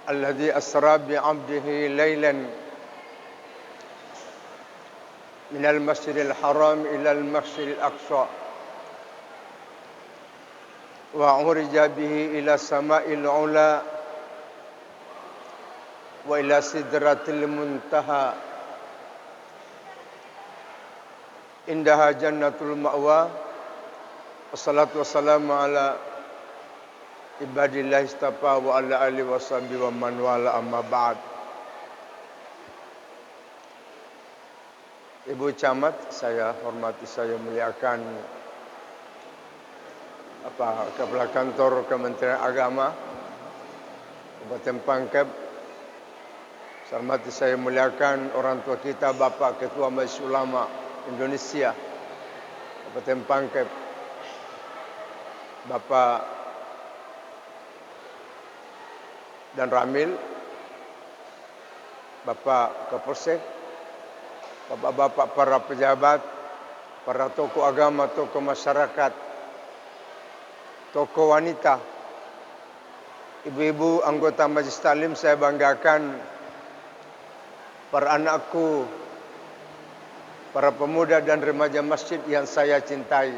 الذي أسرى بعبده ليلا من المسجد الحرام إلى المسجد الأقصى وعرج به إلى السماء العلى وإلى سدرة المنتهى عندها جنة المأوى. والصلاة والسلام على ibadillah istafa wa ala alihi wa sahbihi wa man wala amma ba'd. Ibu Camat, saya hormati, saya muliakan Kepala Kantor Kementerian Agama Kabupaten Pangkep. Saya hormati, saya muliakan orang tua kita, Bapak Ketua Majelis Ulama Indonesia Kabupaten Pangkep, Bapak dan Ramil, Bapak Kapolsek, Bapak-bapak para pejabat, para tokoh agama, tokoh masyarakat, tokoh wanita, ibu-ibu anggota Majelis Taklim, saya banggakan para anakku, para pemuda dan remaja masjid yang saya cintai.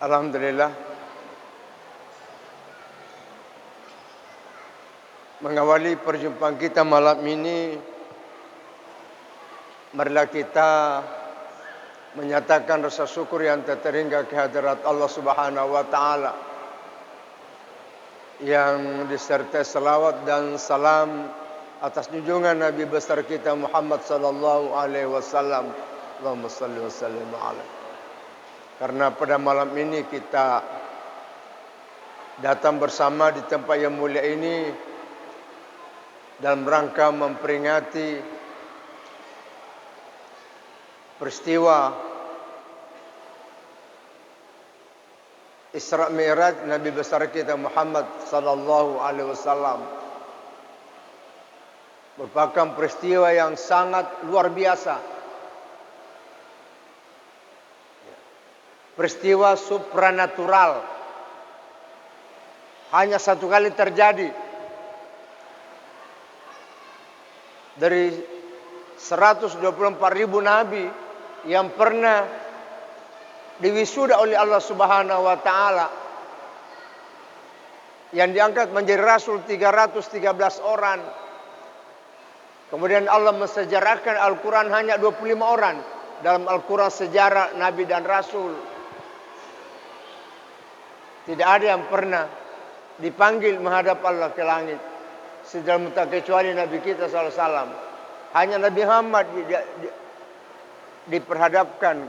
Alhamdulillah, mengawali perjumpaan kita malam ini, marilah kita menyatakan rasa syukur yang tak terhingga kehadirat Allah Subhanahu wa taala yang disertai salawat dan salam atas junjungan Nabi besar kita Muhammad sallallahu alaihi wasallam. Allahumma shalli wa sallim alaihi. Karena pada malam ini kita datang bersama di tempat yang mulia ini dalam rangka memperingati peristiwa Isra Mi'raj Nabi besar kita Muhammad sallallahu alaihi wasallam. Merupakan peristiwa yang sangat luar biasa. Peristiwa supranatural. Hanya satu kali terjadi. Dari 124.000 nabi yang pernah diwisuda oleh Allah Subhanahu wa taala, yang diangkat menjadi rasul 313 orang. Kemudian Allah mensejarahkan Al-Quran hanya 25 orang dalam Al-Quran sejarah nabi dan rasul. Tidak ada yang pernah dipanggil menghadap Allah ke langit sedalam tak kecuali Nabi kita SAW. Hanya Nabi Muhammad diperhadapkan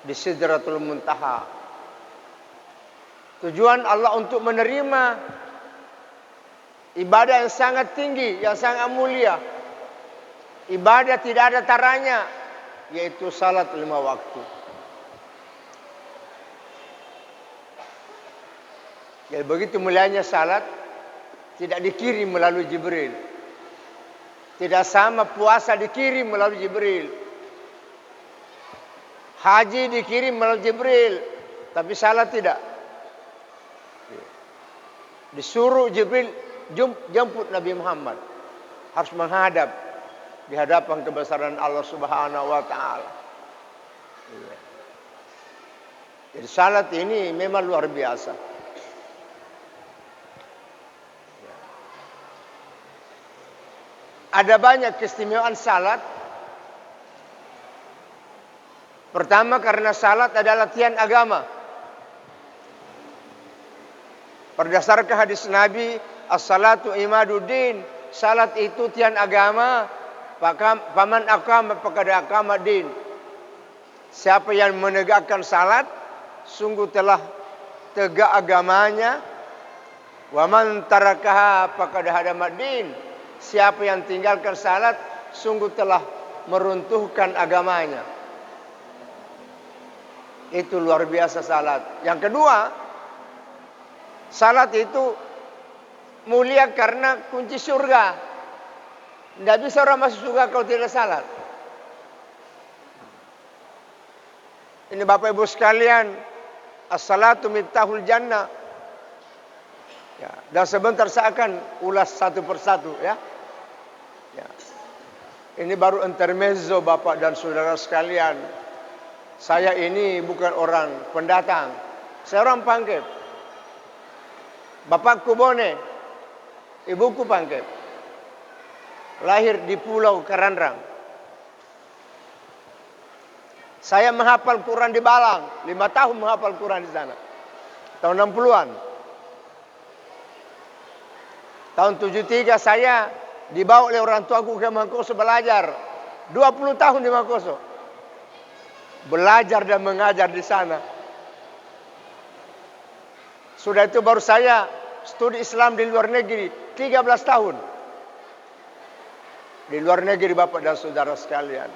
di Sidratul Muntaha. Tujuan Allah untuk menerima ibadah yang sangat tinggi, yang sangat mulia. Ibadah tidak ada taranya, yaitu salat 5 waktu. Jadi begitu mulianya salat, tidak dikirim melalui Jibril. Tidak sama puasa dikirim melalui Jibril. Haji dikirim melalui Jibril, tapi salat tidak. Disuruh Jibril jemput Nabi Muhammad. Harus menghadap di hadapan kebesaran Allah Subhanahu wa taala. Jadi salat ini memang luar biasa. Ada banyak keistimewaan salat. Pertama, karena salat adalah tiang agama. Berdasarkan hadis Nabi, as-salatu imaduddin, salat itu tiang agama. Faman aqama faqad aqama din. Siapa yang menegakkan salat, sungguh telah tegak agamanya. Wa man tarakaha faqad hadama din. Siapa yang tinggalkan salat, sungguh telah meruntuhkan agamanya. Itu luar biasa salat. Yang kedua, salat itu mulia karena kunci surga. Tidak bisa orang masuk surga kalau tidak salat. Ini Bapak Ibu sekalian, as-salatu miftahul jannah. Ya, dan sebentar saya akan ulas satu persatu ya. Ya. Ini baru intermezzo Bapak dan Saudara sekalian. Saya ini bukan orang pendatang. Saya orang Pangkep. Bapakku Bone, ibuku Pangkep. Lahir di Pulau Karandrang. Saya menghafal Quran di Balang, 5 tahun menghafal Quran di sana. Tahun 60-an. Tahun 73 saya dibawa oleh orang tuaku ke Mangkoso belajar. 20 tahun di Mangkoso. Belajar dan mengajar di sana. Sudah itu baru saya studi Islam di luar negeri 13 tahun. Di luar negeri Bapak dan Saudara sekalian.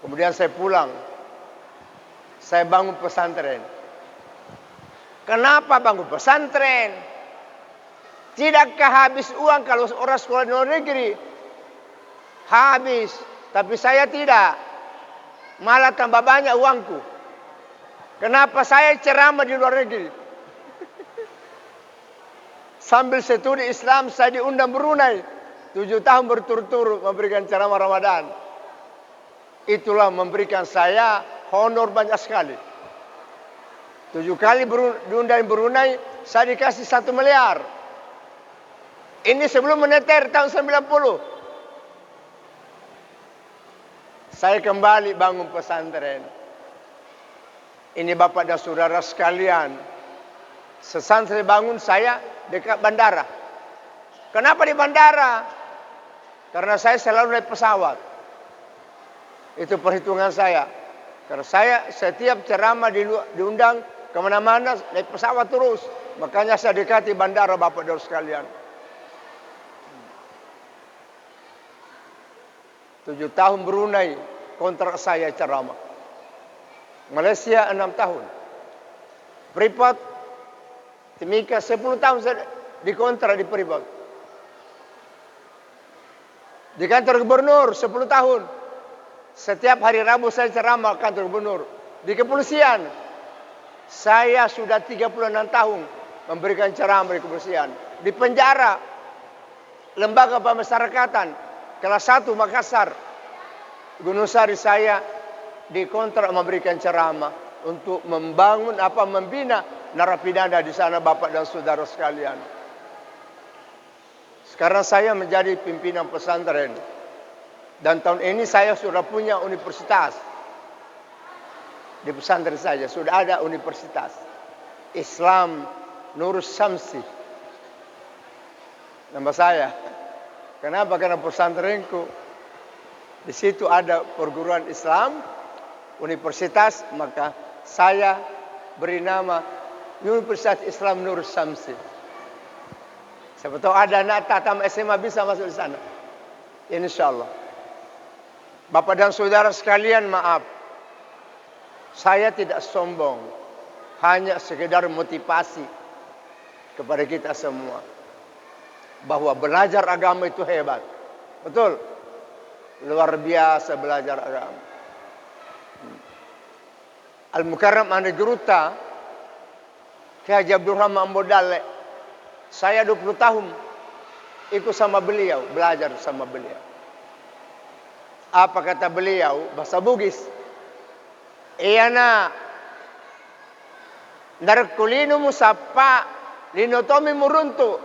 Kemudian saya pulang. Saya bangun pesantren. Kenapa bangun pesantren? Tidakkah habis uang kalau orang sekolah di luar negeri? Habis. Tapi saya tidak. Malah tambah banyak uangku. Kenapa saya ceramah di luar negeri? Sambil studi Islam saya diundang Brunei. 7 tahun berturut-turut memberikan ceramah Ramadan. Itulah memberikan saya honor banyak sekali. 7 kali diundang Brunei, saya dikasih 1 miliar. Ini sebelum meneter tahun 90. Saya kembali bangun pesantren. Ini Bapak dan Saudara sekalian. Sesaat saya bangun saya dekat bandara. Kenapa di bandara? Karena saya selalu naik pesawat. Itu perhitungan saya. Karena saya setiap ceramah diundang kemana-mana naik pesawat terus. Makanya saya dekati bandara Bapak dan sekalian. 7 tahun Brunei kontrak saya ceramah. Malaysia 6 tahun. Freeport Timika 10 tahun saya dikontrak di Freeport. Di kantor gubernur 10 tahun. Setiap hari Rabu saya ceramah kantor gubernur. Di kepolisian saya sudah 36 tahun memberikan ceramah di kepolisian. Di penjara lembaga pemasyarakatan kelas 1 Makassar, Gunung Sari saya dikontrak memberikan ceramah untuk membangun membina narapidana di sana Bapak dan Saudara sekalian. Sekarang saya menjadi pimpinan pesantren. Dan tahun ini saya sudah punya universitas. Di pesantren saja sudah ada universitas Islam Nur Syamsi. Nama saya. Kenapa? Karena pesantrenku di situ ada perguruan Islam, universitas, maka saya beri nama Universitas Islam Nur Syamsi. Siapa tahu ada anak tatam SMA bisa masuk di sana. Insyaallah. Bapak dan Saudara sekalian, maaf. Saya tidak sombong. Hanya sekedar motivasi kepada kita semua. Bahwa belajar agama itu hebat. Betul? Luar biasa belajar agama. Al-Mukarram Andi Geruta, Kiai Haji Abdul Rahman Ambodale. Saya 20 tahun ikut sama beliau, belajar sama beliau. Apa kata beliau? Bahasa Bugis. Iyana narkulinu musapa linotomi muruntu.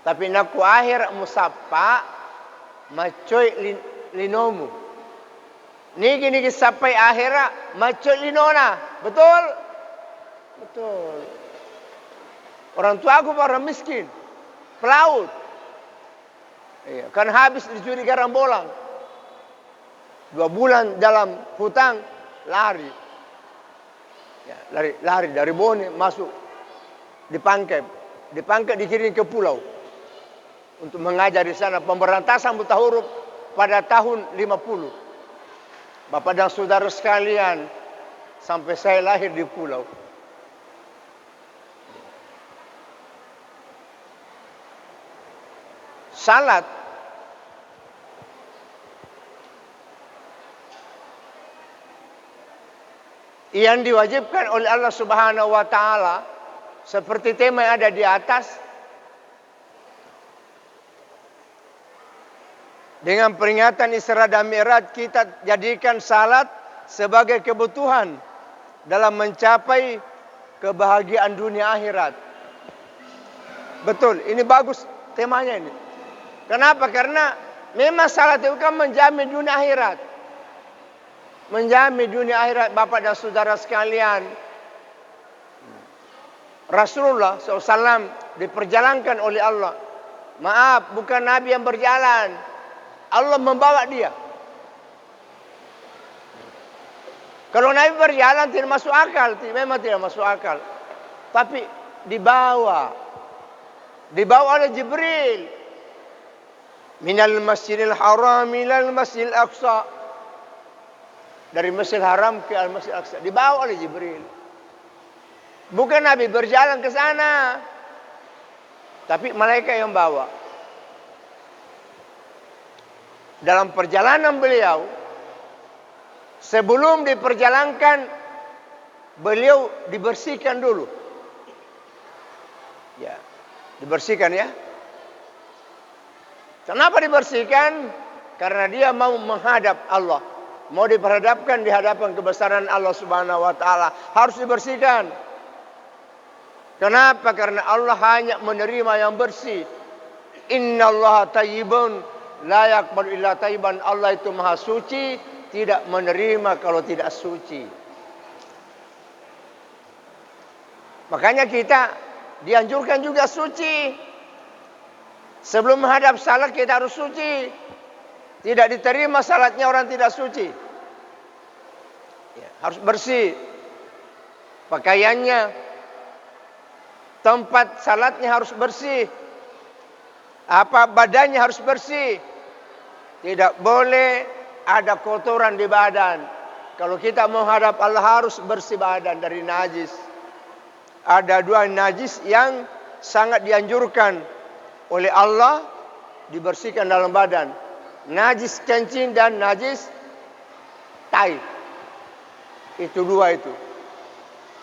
Tapi naku akhir musapa macoy linomu. Niki sampai akhirnya macoy linona. Betul? Betul. Orang tua aku orang miskin, pelaut. Iya, kan habis dicuri garang bolang. 2 bulan dalam hutang, lari. Ya, lari dari Bone masuk di Pangkep. Di Pangkep dikirim ke pulau untuk mengajar di sana pemberantasan buta huruf pada tahun 50. Bapak dan Saudara sekalian, sampai saya lahir di pulau. Salat yang diwajibkan oleh Allah Subhanahu wa taala seperti tema yang ada di atas, dengan peringatan Isra dan Mi'raj kita jadikan salat sebagai kebutuhan dalam mencapai kebahagiaan dunia akhirat. Betul, ini bagus temanya ini. Kenapa? Karena memang salat itu kan menjamin dunia akhirat. Menjamin dunia akhirat, Bapak dan saudara sekalian. Rasulullah SAW diperjalankan oleh Allah. Maaf, bukan Nabi yang berjalan. Allah membawa dia. Kalau Nabi berjalan tidak masuk akal, memang tidak masuk akal. Tapi dibawa oleh Jibril. Minal Masjidil Haram ilal Masjidil Aqsa. Dari Masjidil Haram ke Al-Masjidil Aqsa. Dibawa oleh Jibril. Bukan Nabi berjalan ke sana. Tapi malaikat yang bawa. Dalam perjalanan beliau, sebelum diperjalankan, beliau dibersihkan dulu. Ya, dibersihkan ya. Kenapa dibersihkan? Karena dia mau menghadap Allah. Mau diperhadapkan di hadapan kebesaran Allah Subhanahu wa taala. Harus dibersihkan. Kenapa? Karena Allah hanya menerima yang bersih. Innallaha thayyibun la yaqbalu illa thayyiban. Allah itu maha suci, tidak menerima kalau tidak suci. Makanya kita dianjurkan juga suci. Sebelum menghadap salat kita harus suci. Tidak diterima salatnya orang tidak suci. Ya, harus bersih. Pakaiannya, tempat salatnya harus bersih. Badannya harus bersih. Tidak boleh ada kotoran di badan. Kalau kita menghadap Allah harus bersih badan dari najis. Ada dua najis yang sangat dianjurkan oleh Allah dibersihkan dalam badan. Najis kencing dan najis tai. Itu dua itu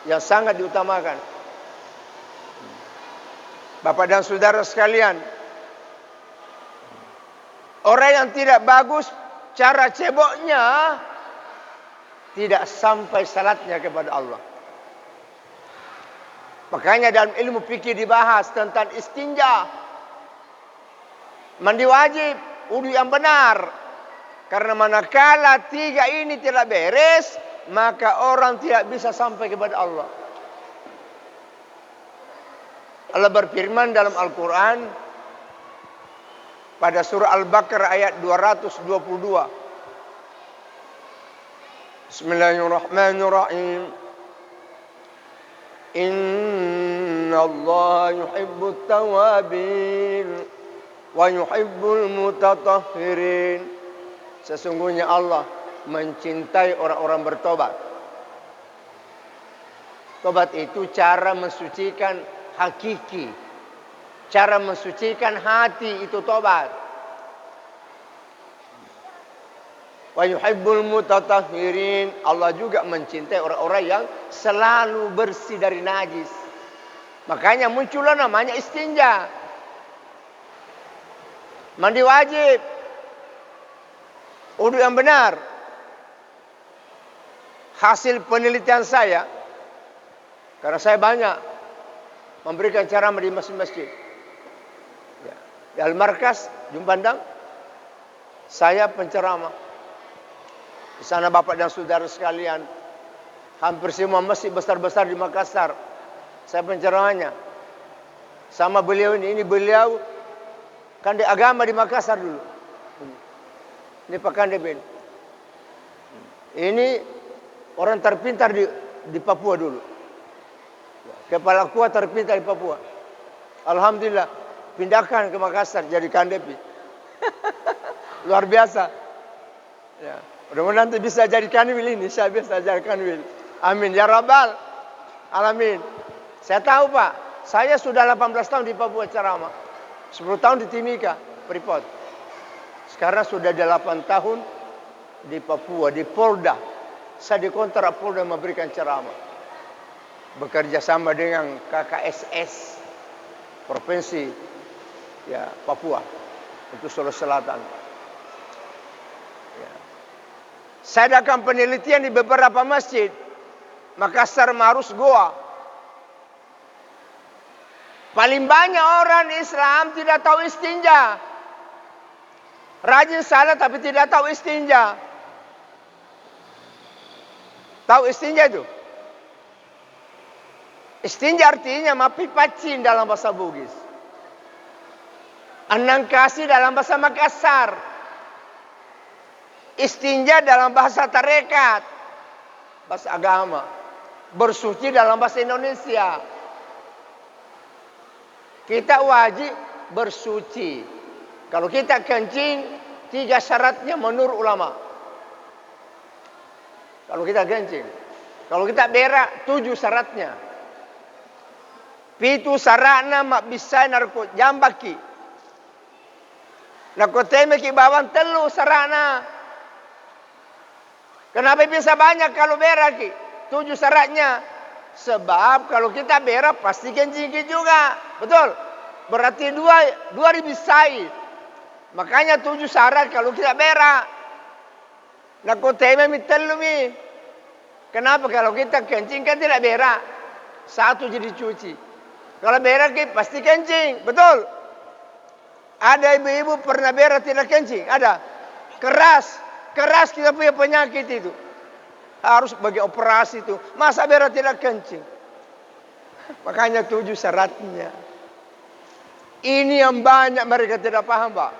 yang sangat diutamakan. Bapak dan saudara sekalian, orang yang tidak bagus cara ceboknya, tidak sampai salatnya kepada Allah. Makanya dalam ilmu fikih dibahas tentang istinja. Mandi wajib, wudu yang benar. Karena manakala tiga ini tidak beres, maka orang tidak bisa sampai kepada Allah. Allah berfirman dalam Al-Quran pada surah Al-Baqarah ayat 222. Bismillahirrahmanirrahim. Inna Allah yuhibbut tawabin wa yuhibbul mutatahhirin. Sesungguhnya Allah mencintai orang-orang bertobat. Tobat itu cara mensucikan hakiki. Cara mensucikan hati itu tobat. Wa yuhibbul mutatahhirin. Allah juga mencintai orang-orang yang selalu bersih dari najis. Makanya muncullah namanya istinja. Mandi wajib. Wudu yang benar. Hasil penelitian saya, karena saya banyak memberikan ceramah di masjid-masjid. Ya. Di Al-Markas, Jumpandang, saya penceramah. Di sana Bapak dan saudara sekalian, hampir semua masjid besar-besar di Makassar, saya penceramahnya. Sama beliau ini beliau kan di agama di Makassar dulu. Ini Pak Kandeben. Ini orang terpintar di Papua dulu. Kepala kuat terpintar di Papua. Alhamdulillah pindahkan ke Makassar jadi Kandepi. Luar biasa. Ya, mudah-mudahan nanti bisa jadi Kanwil ini. Saya bisa jadi Kanwil. Amin ya Rabbal Alamin. Saya tahu Pak, saya sudah 18 tahun di Papua ceramah. 10 tahun di Timika, Freeport. Sekarang sudah 8 tahun di Papua, di Polda. Saya dikontrak Polda memberikan ceramah. bekerja sama dengan KKSS Provinsi ya Papua untuk Sulawesi Selatan. Ya. Saya adakan penelitian di beberapa masjid Makassar, Marus, Goa. Paling banyak orang Islam tidak tahu istinja. Rajin salat tapi tidak tahu istinja. Tahu istinja itu? Istinja artinya mapipacin dalam bahasa Bugis. Anang kasih dalam bahasa Makassar. Istinja dalam bahasa tarekat. Bahasa agama. Bersuci dalam bahasa Indonesia. Kita wajib bersuci. Kalau kita kencing, 3 syaratnya menurut ulama. Kalau kita kencing. Kalau kita berak, 7 syaratnya. 7 syaratnya mak bisa narko jambaki. Narko teme ki bawang 3 syaratnya. Kenapa bisa banyak kalau berak ki? 7 syaratnya. Sebab kalau kita berak pasti kencing juga. Betul? Berarti 2 dibisai. Makanya 7 syarat kalau kita berak. Narko teme mi 3 mi. Kenapa kalau kita kencing kan tidak berak? 1 jadi cuci. Kalau berak pasti kencing, betul? Ada ibu-ibu pernah berak tidak kencing? Ada? Keras kita punya penyakit itu. Harus bagi operasi itu. Masa berak tidak kencing? Makanya 7 syaratnya. Ini yang banyak mereka tidak paham, Pak.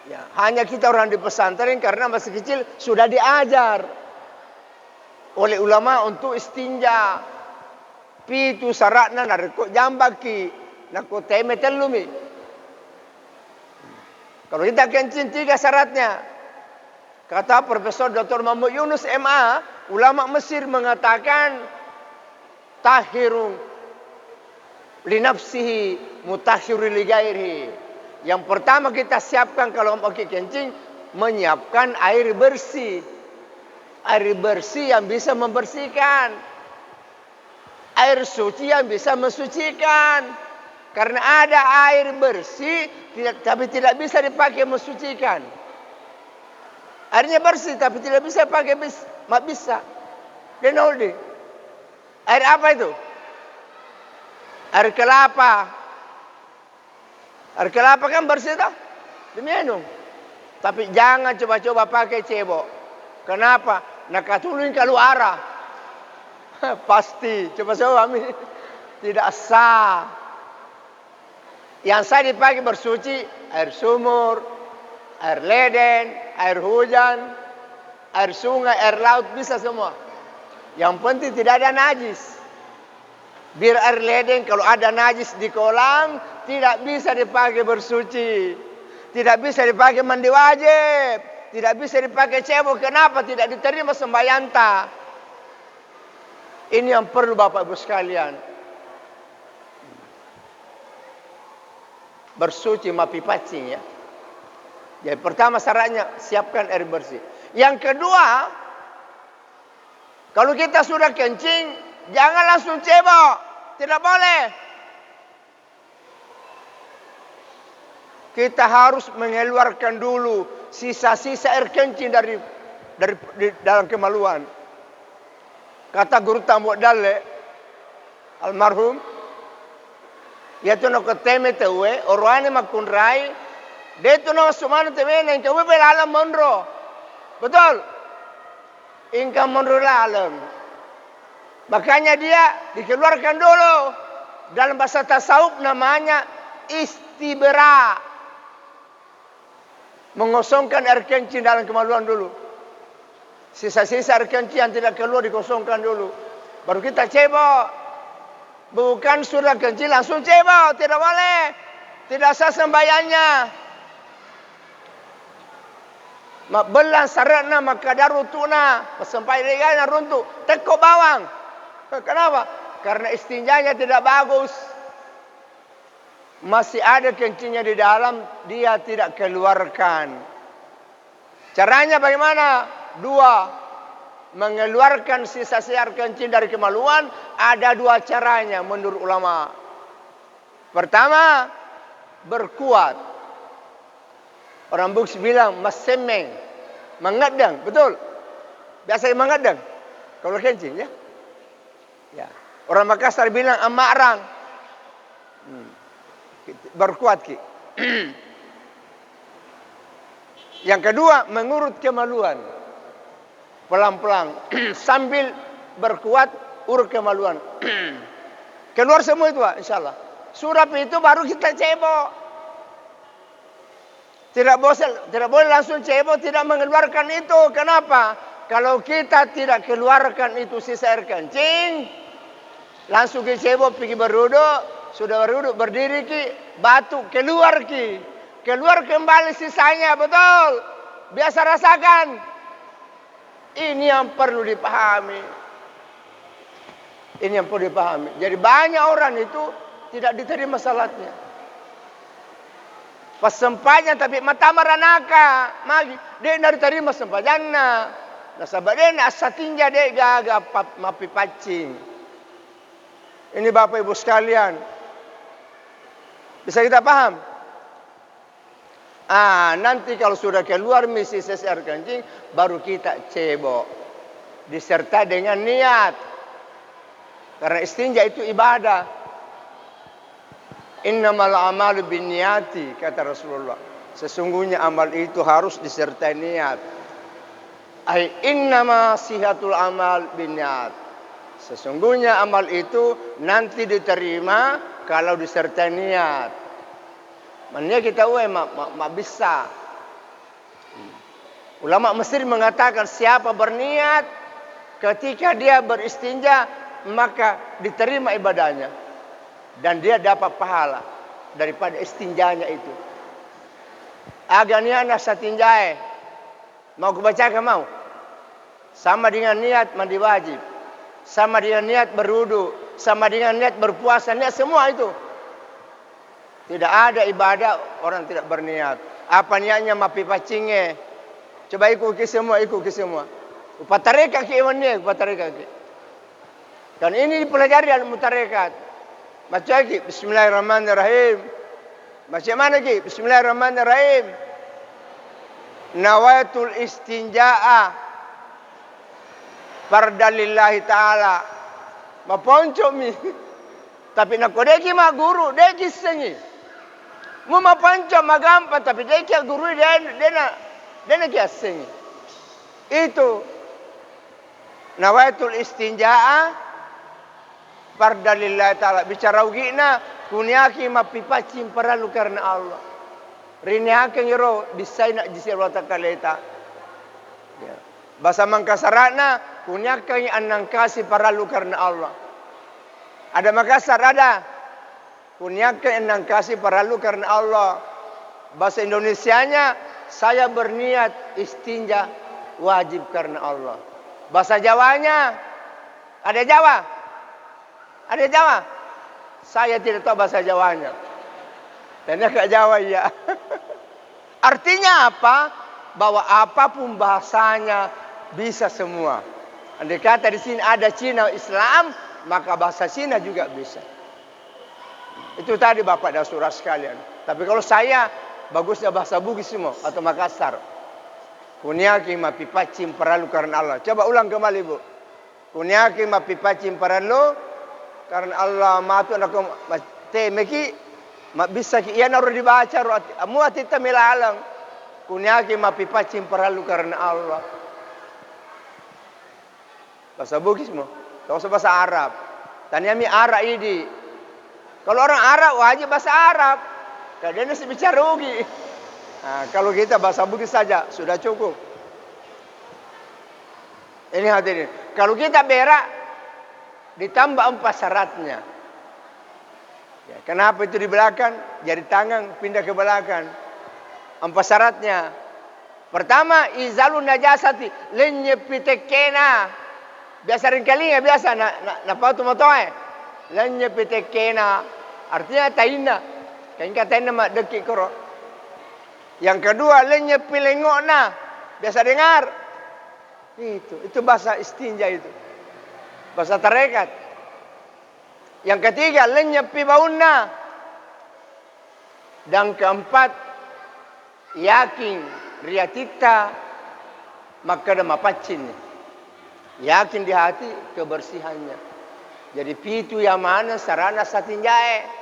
Ya, hanya kita orang di pesantren karena masih kecil sudah diajar oleh ulama untuk istinja. 7 syaratnya narko jambaki, narko teme 3 mi. Kalau kita kencing 3 syaratnya. Kata Profesor Dr. Muhammad Yunus MA, ulama Mesir mengatakan tahirun li nafsihi mutahhirun li ghairihi. Yang pertama kita siapkan kalau mau kencing, menyiapkan air bersih. Air bersih yang bisa membersihkan. Air suci yang bisa mensucikan. Karena ada air bersih, tapi tidak bisa dipakai mensucikan. Airnya bersih, tapi tidak bisa pakai mak bisa. Dan holding. Air apa itu? Air kelapa. Air kelapa kan bersih tak? Diminum. Tapi jangan coba-coba pakai cebok. Kenapa? Nak katulun keluar. Pasti. Coba-coba tidak sah. Yang sah dipakai bersuci air sumur, air leden, air hujan, air sungai, air laut, bisa semua. Yang penting tidak ada najis. Biar air leden kalau ada najis di kolam tidak bisa dipakai bersuci. Tidak bisa dipakai mandi wajib. Tidak bisa dipakai cebok. Kenapa? Tidak diterima sembahyang tak. Ini yang perlu Bapak Ibu sekalian. Bersuci mapi pacing ya. Jadi pertama syaratnya siapkan air bersih. Yang kedua, kalau kita sudah kencing, jangan langsung cebok. Tidak boleh. Kita harus mengeluarkan dulu sisa-sisa air kencing dari dalam kemaluan. Kata guru tamu dalle almarhum, yaitu no keteme tewe orwane makunrai, detu no sumano tewe neng tewe belalam monro, betul? Ingkang monro alam. Makanya dia dikeluarkan dulu. Dalam bahasa tasawuf namanya istibra. Mengosongkan air kencing dalam kemaluan dulu. Sisa-sisa air kencing yang tidak keluar dikosongkan dulu. Baru kita cebok. Bukan sudah kencing langsung cebok. Tidak boleh. Tidak sah sembahyangnya. Belan saratna maka darutuna. Sampai legalnya runtuh. Teko bawang. Kenapa? Karena istinjanya tidak bagus. Masih ada kencingnya di dalam, dia tidak keluarkan. Caranya bagaimana? 2. mengeluarkan sisa-sisa air kencing dari kemaluan ada dua caranya menurut ulama. Pertama, berkuat. Orang Bugis bilang masemeng, mengadang, betul? Biasa mengadang kalau kencing ya. Ya. Orang Makassar bilang amarang. Berkuat ki. Yang kedua, mengurut kemaluan. Pelan-pelan sambil berkuat urut kemaluan. Keluar semua itu, Pak, insyaallah. Surap itu baru kita cebok. Tidak boleh langsung cebok, tidak mengeluarkan itu. Kenapa? Kalau kita tidak keluarkan itu sisa air kencing, langsung ke cebok pergi beruduk, sudah beruduk berdiri ki, batuk keluar ki. Keluar kembali sisanya, betul. Biasa rasakan. Ini yang perlu dipahami. Ini yang perlu dipahami. Jadi banyak orang itu tidak diterima salatnya. Pas sempatnya tapi mata maranaka, magi dia dari terima sempajanna. Nasabah dia nak satinja dia gaga mapi pacing. Ini Bapak Ibu sekalian. Bisa kita paham? Nanti kalau sudah keluar misi air kencing, baru kita cebok. Disertai dengan niat. Karena istinja itu ibadah. Innamal amalu binniyati, kata Rasulullah. Sesungguhnya amal itu harus disertai niat. Innama sihatul amal binniyat. Sesungguhnya amal itu nanti diterima kalau disertai niat. Maknanya kita mak bisa. Ulama Mesir mengatakan siapa berniat ketika dia beristinja maka diterima ibadahnya dan dia dapat pahala daripada istinjanya itu. Aganiana satinjae. Mau kubacakan mau? Sama dengan niat mandi wajib. Sama dengan niat berwudu, sama dengan niat berpuasa, niat semua itu. Tidak ada ibadah orang tidak berniat. Apa niatnya mapi pacinge? Coba ikuti semua. Upatarekat ki imannya, upatarekat ki. Dan ini dipelajari dalam mutarekat. Baca lagi, Bismillahirrahmanirrahim. Baca mana ki? Bismillahirrahmanirrahim. Nawaitul istinja'a fardalillahi ta'ala. Maponco mi. Tapi nak kodeki ma guru, deki sengi. Mu maponco magampa tapi deki guru dena kiasengi. Itu nawaitul istinja'a fardalillahi ta'ala. Bicara ugina kuniaki mapipacim paralu karena Allah. Rini akan yero disaina jisir wata kaleta. Ya. Bahasa Mangkasarana kunyakai anang kasih paralu karena Allah. Ada Makassar ada. Kunyakai anang kasih paralu karena Allah. Bahasa Indonesianya saya berniat istinja wajib karena Allah. Bahasa Jawanya ada Jawa? Ada Jawa? Saya tidak tahu bahasa Jawanya. Dan agak Jawa ya. Artinya apa? Bahwa apapun bahasanya bisa semua. Andai kata di sini ada Cina Islam, maka bahasa Cina juga bisa. Itu tadi Bapak dan Saudara sekalian. Tapi kalau saya bagusnya bahasa Bugis semua atau Makassar. Kuniaki mapipacim paralu karena Allah. Coba ulang kembali Bu. Kuniaki mapipacim paralu karena Allah matu anako temeki. Bisa ki iya naruh dibaca muat kita melalang kunyaki mapipacim paralu karena Allah. Bahasa Bugis mo, tahu bahasa Arab. Tanyami Arab ini. Kalau orang Arab wajib bahasa Arab. Kadang dia bicara rugi. Nah, kalau kita bahasa Bugis saja sudah cukup. Ini hadirin. Kalau kita berak ditambah 4 syaratnya. Ya, kenapa itu di belakang? Jari tangan pindah ke belakang. 4 syaratnya. Pertama, izalun najasati lenyepitekena. Biasa ringkali ya biasa na pautu motoe. Lenyepitekena. Artinya taina. Kain kataina mak dekik koro. Yang kedua, lenyepilengokna. Biasa dengar. Itu bahasa istinja itu. Bahasa tarekat. Yang ketiga, lenyap pi baunna. Dan keempat, yakin riatita maka ada mapacin. Yakin di hati kebersihannya. Jadi pitu yang mana sarana satinjae.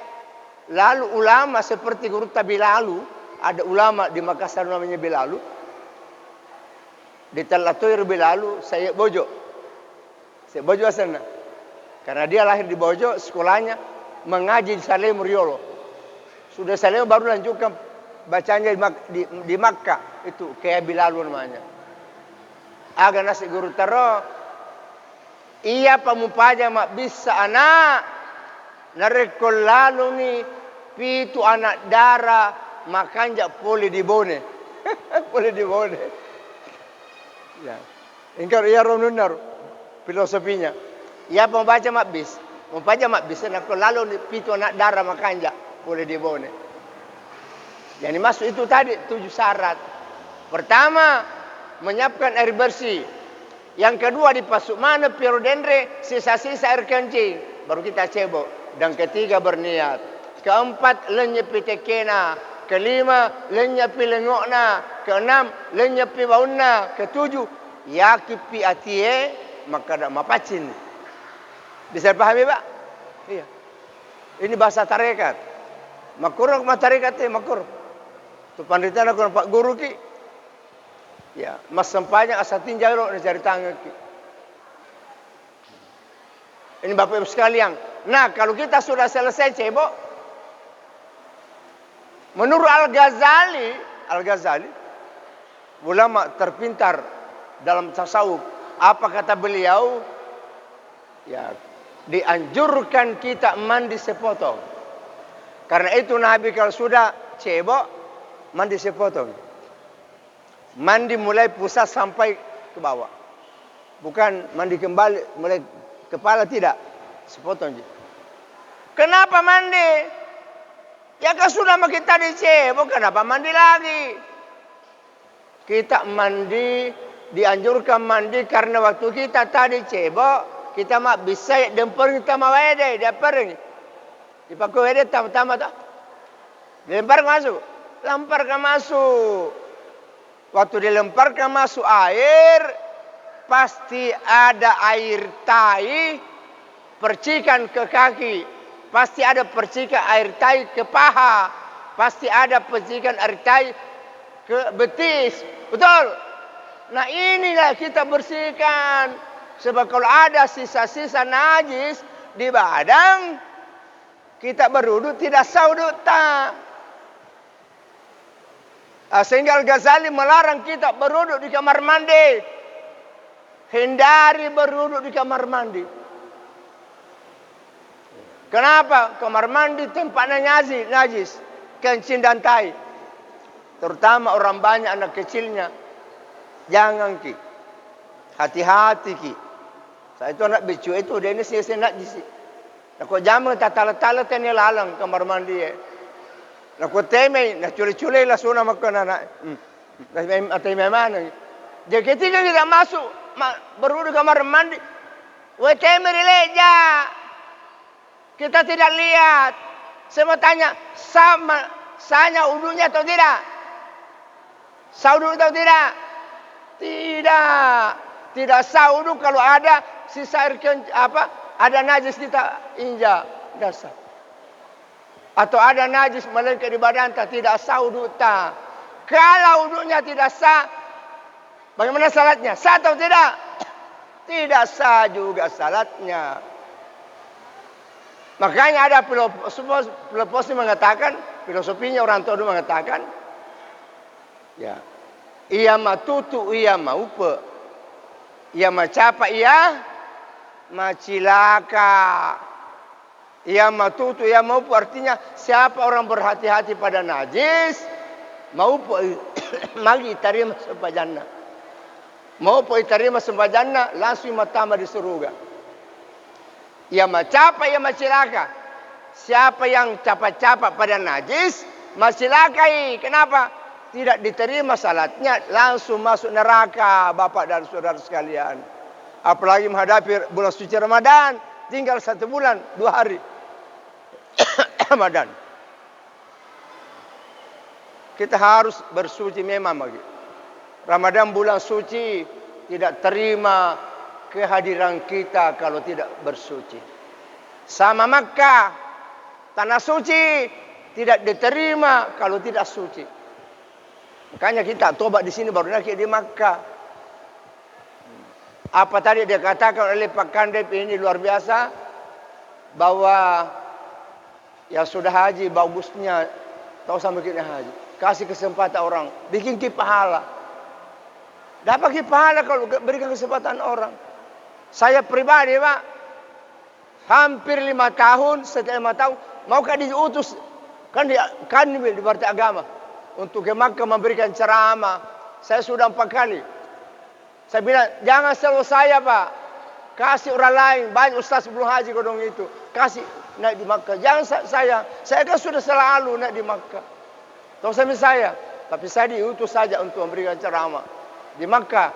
Lalu ulama seperti Guru Tabilalu, ada ulama di Makassar namanya Bilalu. Di Telatoir Bilalu, saya Bojo. Saya Bojo sana. Karena dia lahir di Bojo, sekolahnya mengaji di Salem Riolo. Sudah Salem baru lanjutkan bacanya di Makkah. Itu kayak Bilalu namanya. Aga nasi guru taro. Iya pamupaja mak bisa anak. Narekol lalu ni pitu anak darah makanja poli di bone. Poli di bone. Ya. Ingkar iya ronunar filosofinya. Iya pembaca mak bis. Membaca mak bis narekol lalu ni pitu anak darah makanja poli di bone. Jadi masuk itu tadi 7 syarat. Pertama, menyiapkan air bersih. Yang kedua dipasuk mana pirodendre sisa-sisa air kencing. Baru kita cebok. Dan ketiga berniat. Keempat lenyepi tekena. Kelima lenyepi lengokna. Keenam lenyepi baunna. Ketujuh yakipi atie maka dak mapacin. Bisa pahami Pak? Iya. Ini bahasa tarekat. Makur ma tarekat makur. Tu panditana ko Pak Guru ki. Ya, mas sempanya asa tinjau lo cari tangan ki. Ini Bapak Ibu sekalian. Nah, kalau kita sudah selesai cebok, menurut Al-Ghazali, ulama terpintar dalam tasawuf, apa kata beliau? Ya, dianjurkan kita mandi sepotong. Karena itu Nabi kalau sudah cebok, mandi sepotong. Mandi mulai pusat sampai ke bawah. Bukan mandi kembali mulai kepala, tidak. Sepotong. Kenapa mandi? Ya kan sudah kita dicebok, kenapa mandi lagi? Kita mandi, dianjurkan mandi karena waktu kita tadi cebok, kita mak bisa dempering tama wede, dempering. Dipakai wede tama-tama tak? Dilempar masuk. Lemparkan masuk. Waktu dilemparkan masuk air, pasti ada air tai percikan ke kaki. Pasti ada percikan air tai ke paha. Pasti ada percikan air tai ke betis. Betul? Nah inilah kita bersihkan. Sebab kalau ada sisa-sisa najis di badan, kita berwudu tidak sauduk tak. Sehingga Al-Ghazali melarang kita berwuduk di kamar mandi. Hindari berwuduk di kamar mandi. Kenapa? Kamar mandi tempatnya najis, kencing dan tai. Terutama orang banyak anak kecilnya. Jangan ki. Hati-hati ki. Saya itu anak becu itu dia ini sih najis. Nak kau jamu tala-tala tanya lalang kamar mandi ya. Nak teme, nak cule-cule lah suna makan anak. Atau mana? Jadi ketika kita masuk berwudu kamar mandi, teme rileja. Kita tidak lihat. Saya mau tanya, sahnya udunya atau tidak? Sah udu atau tidak? Tidak. Tidak sah udu kalau ada sisa air ada najis kita injak dasar. Atau ada najis melengket di badan tak, tidak sah wudu tak. Kalau wudunya tidak sah, bagaimana salatnya? Sah atau tidak? Tidak sah juga salatnya. Makanya ada filosofi mengatakan, filosofinya orang tua dulu mengatakan, ya, ia matutu ia maupe, ia macapa ia macilaka. Ia matutu, ia maupu artinya siapa orang berhati-hati pada najis, maupu magi terima sempajanna. Maupu terima sempajanna langsung matama di surga. Ia macapa, ia macilaka. Siapa yang capa-capa pada najis, macilakai. Kenapa? tidak diterima salatnya, langsung masuk neraka Bapak dan saudara sekalian. Apalagi menghadapi bulan suci Ramadan, tinggal 1 bulan 2 hari Ramadan. Kita harus bersuci memang bagi. Ramadan bulan suci, tidak terima kehadiran kita kalau tidak bersuci. Sama Makkah, tanah suci, tidak diterima kalau tidak suci. Makanya kita tobat di sini baru nanti di Makkah. Apa tadi dia katakan oleh Pak Kandep ini luar biasa, bahwa yang sudah haji bagusnya tahu sama kita haji. Kasih kesempatan orang, bikin pahala. Dapat pahala kalau berikan kesempatan orang. Saya pribadi Pak, hampir 5 tahun, setelah 5 tahun, maukah diutus kan di Partai Agama untuk ke Makkah memberikan ceramah. Saya sudah 4 kali. Saya bilang jangan selalu saya Pak, kasih orang lain. Banyak ustaz belum haji kodong itu, kasih naik di Makkah. Jangan saya kan sudah selalu naik di Makkah. Tahu saya, tapi saya diutus saja untuk memberikan ceramah di Makkah.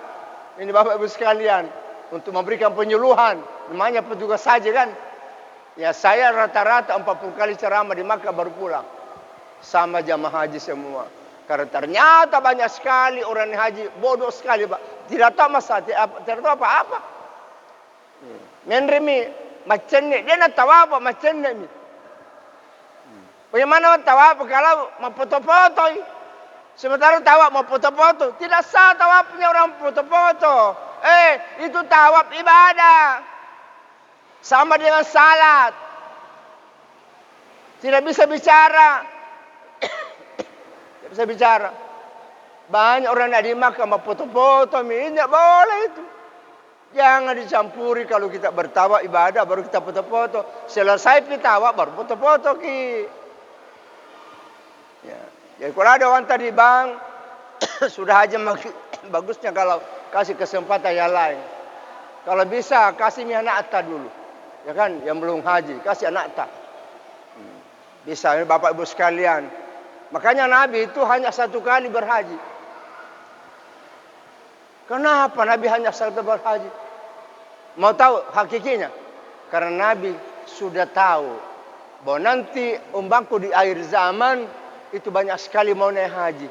Ini Bapak Ibu sekalian, untuk memberikan penyuluhan. Namanya petugas saja kan. Ya saya rata-rata 40 kali ceramah di Makkah baru pulang. Sama jamaah haji semua. Karena ternyata banyak sekali orang haji bodoh sekali Pak. Tidak tahu masalah, tidak tahu apa-apa. Menremi macam ni, dia nak tahu apa macam ni. Bagaimana tawaf kalau mau foto-foto? Sementara tawaf mau foto-foto, tidak sah tawafnya orang foto-foto. Itu tawaf ibadah. Sama dengan salat. Tidak bisa bicara. Tidak bisa bicara. Banyak orang nak di Makkah mau foto-foto, tidak boleh itu. Jangan dicampuri kalau kita bertawaf ibadah baru kita foto-foto. Selesai tawaf baru foto-foto ki. Ya. Jadi kalau ada orang tadi bang sudah aja bagusnya kalau kasih kesempatan yang lain. Kalau bisa kasih anak ta dulu, ya kan, yang belum haji kasih anak ta. Bisa Bapak Ibu sekalian. Makanya Nabi itu hanya 1 kali berhaji. Kenapa Nabi hanya 1 kali berhaji? Mau tahu hakikinya? Karena Nabi sudah tahu bahwa nanti umpamanya di akhir zaman itu banyak sekali mau naik haji.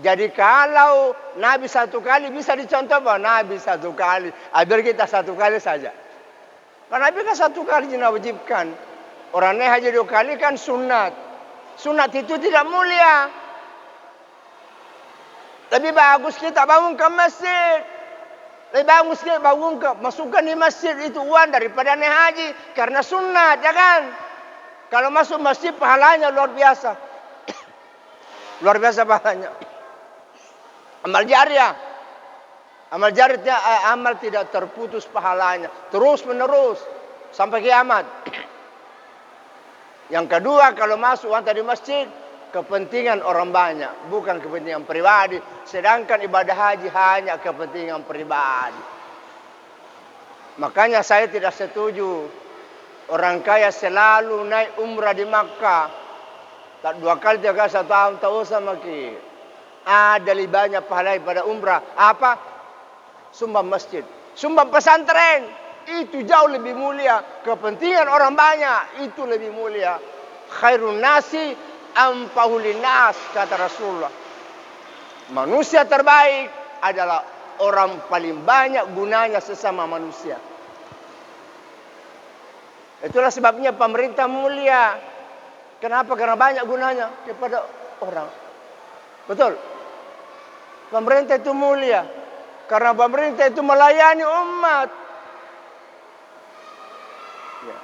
Jadi kalau Nabi 1 kali bisa dicontoh bahwa Nabi 1 kali, biar kita 1 kali saja. Karena Nabi kan 1 kali wajibkan. Orang naik haji 2 kali kan sunat. Sunat itu tidak mulia. Lebih bagus kita bangun ke masjid. Lebih bagus kita bangun ke masukkan di masjid itu uang daripada naik haji karena sunat, ya kan? Kalau masuk masjid pahalanya luar biasa. Luar biasa pahalanya. Amal jariah. Amal jariahnya amal tidak terputus pahalanya. Terus menerus sampai kiamat. Yang kedua, kalau masuk wanita di masjid, kepentingan orang banyak, bukan kepentingan pribadi. Sedangkan ibadah haji hanya kepentingan pribadi. Makanya saya tidak setuju orang kaya selalu naik umrah di Makkah. Tak 2 kali 3 kali 1 tahun tak usah maki. Ada lebih banyak pahala pada umrah. Apa? Sumbang masjid, sumbang pesantren. Itu jauh lebih mulia. Kepentingan orang banyak itu lebih mulia. Khairun nasi anfa'uhum linnas, kata Rasulullah. Manusia terbaik adalah orang paling banyak gunanya sesama manusia. Itulah sebabnya pemerintah mulia. Kenapa? Karena banyak gunanya kepada orang. Betul. Pemerintah itu mulia. Karena pemerintah itu melayani umat. Ya.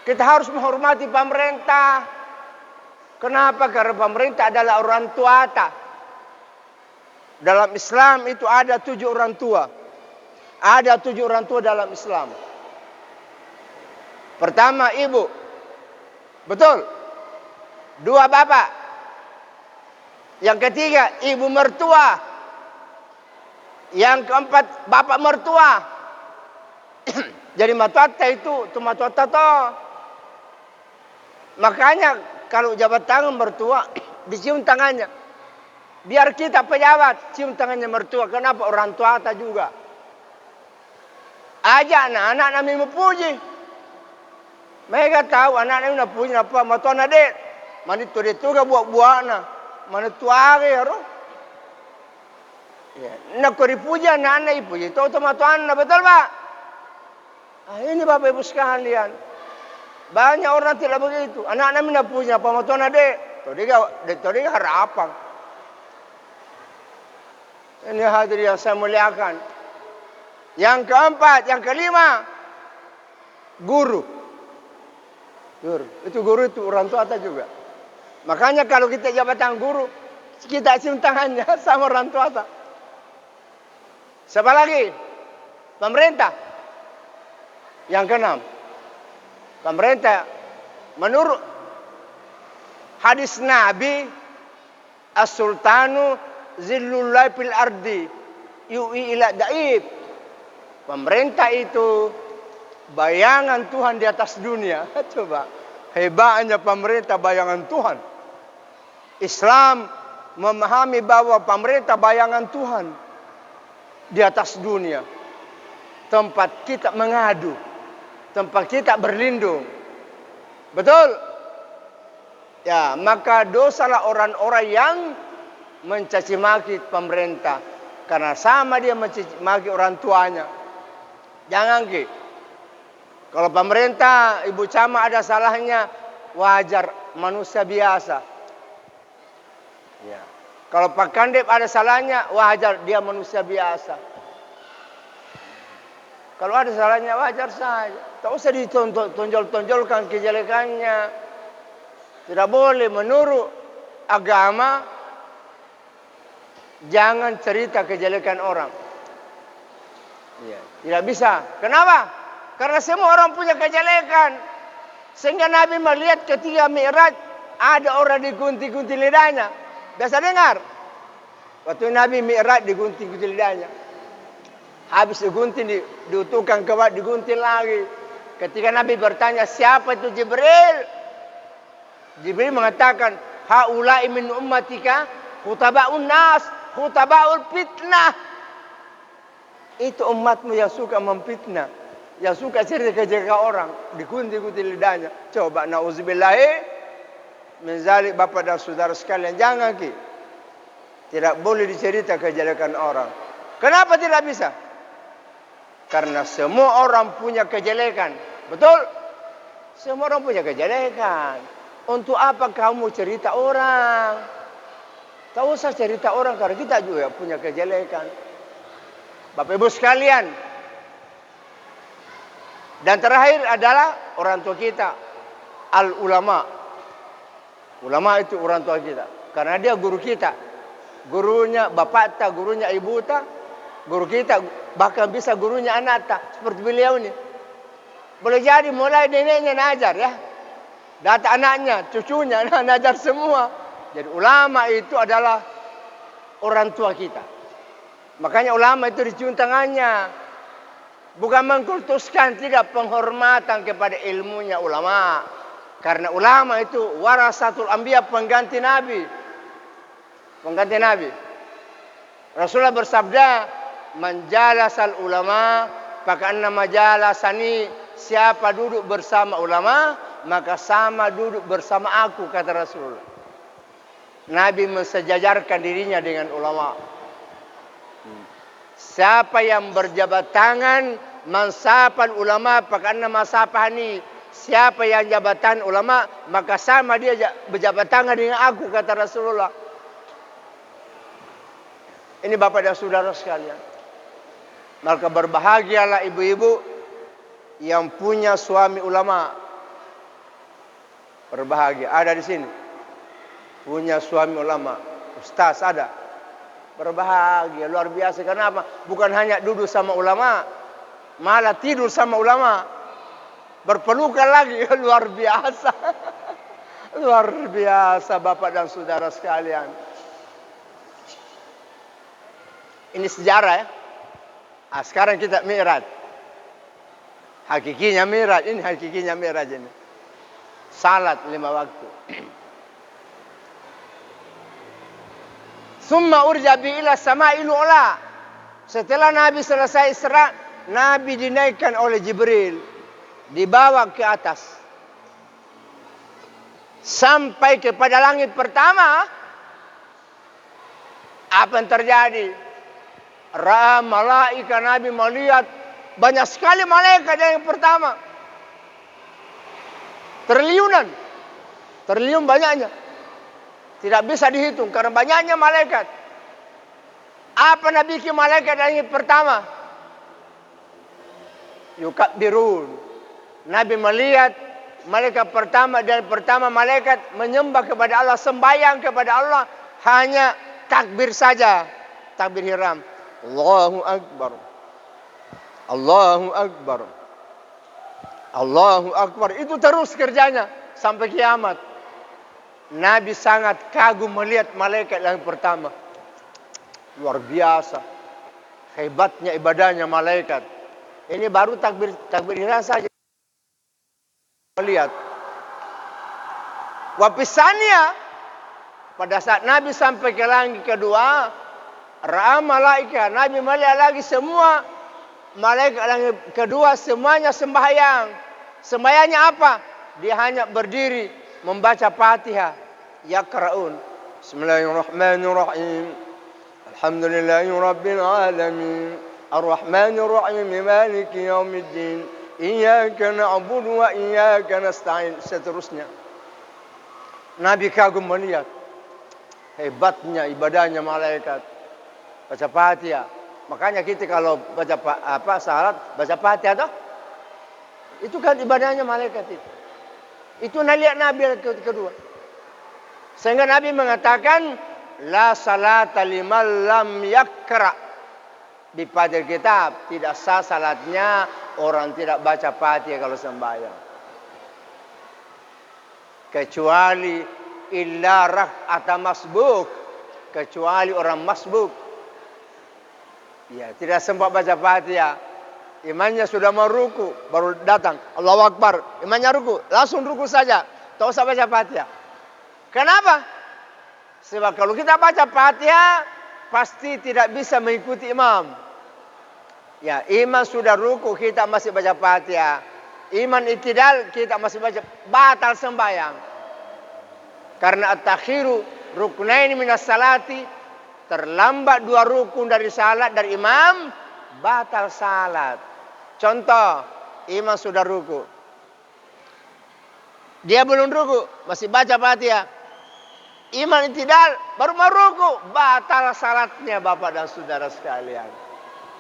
Kita harus menghormati pemerintah. Kenapa? Karena pemerintah adalah orang tua. Dalam Islam itu ada 7 orang tua. Ada 7 orang tua dalam Islam. Pertama ibu. Betul. 2 bapak. Yang ketiga ibu mertua. Yang keempat bapak mertua. Jadi matuata itu matuata toh. Makanya kalau jabat tangan mertua dicium tangannya. Biar kita pejabat, cium tangannya mertua. Kenapa? Orang tua kita juga. Ajak anak-anak kami memuji. Mereka tahu anak-anak nak puji apa. Matuan adik. Mana tu dia tu ke buat-buat na. Mana tu hari haru. Ya. Nak kau dipuji anak-anak dipuji. Tahu tu matuan na. Betul pak? Ini Bapak Ibu sekalian. Banyak orang tidak begitu. Anak-anak nak puji apa. Matuan adik. Tahu dia harapan. Ini hadirin yang saya muliakan. Yang keempat, yang kelima, guru. Itu guru itu orang tua kita juga. Makanya kalau kita jabatan guru, kita cium tangannya sama orang tua kita. Siapa lagi? Pemerintah. Yang keenam, pemerintah menurut hadis Nabi, as-sultanu zillullahi fil ardi yu'i ila da'ib. Pemerintah itu bayangan Tuhan di atas dunia. Coba, hebatnya pemerintah bayangan Tuhan. Islam memahami bahwa pemerintah bayangan Tuhan di atas dunia. Tempat kita mengadu, tempat kita berlindung. Betul? Ya, maka dosalah orang-orang yang mencaci maki pemerintah. Karena sama dia mencaci maki orang tuanya. Jangan ki. Kalau pemerintah, Ibu Camat ada salahnya, wajar, manusia biasa. Ya. Kalau Pak Kandip ada salahnya, wajar, dia manusia biasa. Kalau ada salahnya, wajar saja. Tak usah ditonjol-tonjolkan kejelekannya. Tidak boleh menurut agama, jangan cerita kejelekan orang. Ya, tidak bisa. Kenapa? Karena semua orang punya kejelekan. Sehingga Nabi melihat ketika Mi'raj ada orang digunting-gunting lidahnya. Biasa dengar? Waktu Nabi Mi'raj digunting-gunting lidahnya. Habis digunting, diutuhkan ke bawah, digunting lagi. Ketika Nabi bertanya, siapa itu Jibril? Jibril mengatakan, haula'i min ummatika khutaba'un nas, khutaba'ul fitnah. Itu umatmu yang suka memfitnah, yang suka cerita kejelekan orang, digunting-gunting lidahnya. Coba, na'udzubillahi min zalik, Bapak dan saudara sekalian, jangan ki. Tidak boleh dicerita kejelekan orang. Kenapa tidak bisa? Karena semua orang punya kejelekan. Betul? Semua orang punya kejelekan. Untuk apa kamu cerita orang? Tak usah cerita orang, karena kita juga punya kejelekan. Bapak Ibu sekalian. Dan terakhir adalah orang tua kita. Al-ulama. Ulama itu orang tua kita. Karena dia guru kita. Gurunya bapak kita, gurunya ibu kita. Guru kita, bahkan bisa gurunya anak kita. Seperti beliau ini. Boleh jadi mulai neneknya najar ya. Data anaknya, cucunya, najar semua. Jadi ulama itu adalah orang tua kita. Makanya ulama itu dicium tangannya. Bukan mengkultuskan, tidak, penghormatan kepada ilmunya ulama. Karena ulama itu warasatul anbiya, pengganti Nabi. Pengganti Nabi. Rasulullah bersabda, man jalasal ulama faka'anna majalasani. Siapa duduk bersama ulama, maka sama duduk bersama aku, kata Rasulullah. Nabi mensejajarkan dirinya dengan ulama. Siapa yang berjabat tangan mansapan ulama, pakana masapahani. Siapa yang jabatan ulama, maka sama dia berjabat tangan dengan aku, kata Rasulullah. Ini Bapak dan Saudara sekalian. Maka berbahagialah ibu-ibu yang punya suami ulama. Berbahagia. Ada di sini. Punya suami ulama. Ustaz ada. Berbahagia, luar biasa. Kenapa? Bukan hanya duduk sama ulama, malah tidur sama ulama. Berpelukan lagi, luar biasa. Luar biasa Bapak dan Saudara sekalian. Ini sejarah ya. Nah, sekarang kita Mi'raj. Hakikinya Mi'raj, ini hakikinya Mi'raj ini. Salat 5 waktu. Summa urja bi ila sama'il ula. Setelah Nabi selesai Isra, Nabi dinaikkan oleh Jibril, dibawa ke atas sampai kepada langit pertama. Apa yang terjadi? Ra'a malaika, Nabi melihat banyak sekali malaikat yang pertama. Triliun banyaknya. Tidak bisa dihitung karena banyaknya malaikat. Apa Nabi bikin malaikat yang pertama? Yukabbirun. Nabi melihat malaikat pertama, dan pertama malaikat menyembah kepada Allah, sembahyang kepada Allah, hanya takbir saja, takbir ihram. Allahu Akbar. Allahu Akbar. Allahu Akbar. Itu terus kerjanya sampai kiamat. Nabi sangat kagum melihat malaikat yang pertama. Luar biasa. Hebatnya ibadahnya malaikat. Ini baru takbir ihram saja. Melihat. Wapisannya, pada saat Nabi sampai ke langit kedua, ra'a malaika, Nabi melihat lagi semua malaikat langit kedua semuanya sembahyang. Sembahyangnya apa? Dia hanya berdiri membaca Fatihah. Yaqra'un. Bismillahirrahmanirrahim. Alhamdulillahi rabbil alamin. Ar-Rahmanir Rahim. Maliki yaumiddin. Iyyaka na'budu wa iyyaka nasta'in. Seterusnya. Nabi kagum melihat hebatnya ibadahnya malaikat. Baca Fatihah. Makanya kita kalau baca salat, baca Fatihah toh? Itu kan ibadahnya malaikat itu. Itu lihat Nabi kedua. Sehingga Nabi mengatakan, la salata liman lam yakra bi fadil kitab. Tidak sah salatnya orang tidak baca Fatihah kalau sembahyang. Kecuali illa rak'ata masbuk. Kecuali orang masbuk. Ya, tidak sempat baca Fatihah. Imannya sudah mau ruku, baru datang Allahu Akbar. Imannya ruku, langsung ruku saja. Tak usah baca Fatihah. Kenapa? Sebab kalau kita baca Fatihah, pasti tidak bisa mengikuti imam. Ya, imam sudah ruku, kita masih baca Fatihah. Iman itidal, kita masih baca, batal sembahyang. Karena at-takhiru ruknaini minas salati, terlambat 2 rukun dari salat dari imam, batal salat. Contoh, imam sudah ruku, dia belum ruku, masih baca Fatihah. Imam itidal baru mau ruku, batal salatnya Bapak dan saudara sekalian.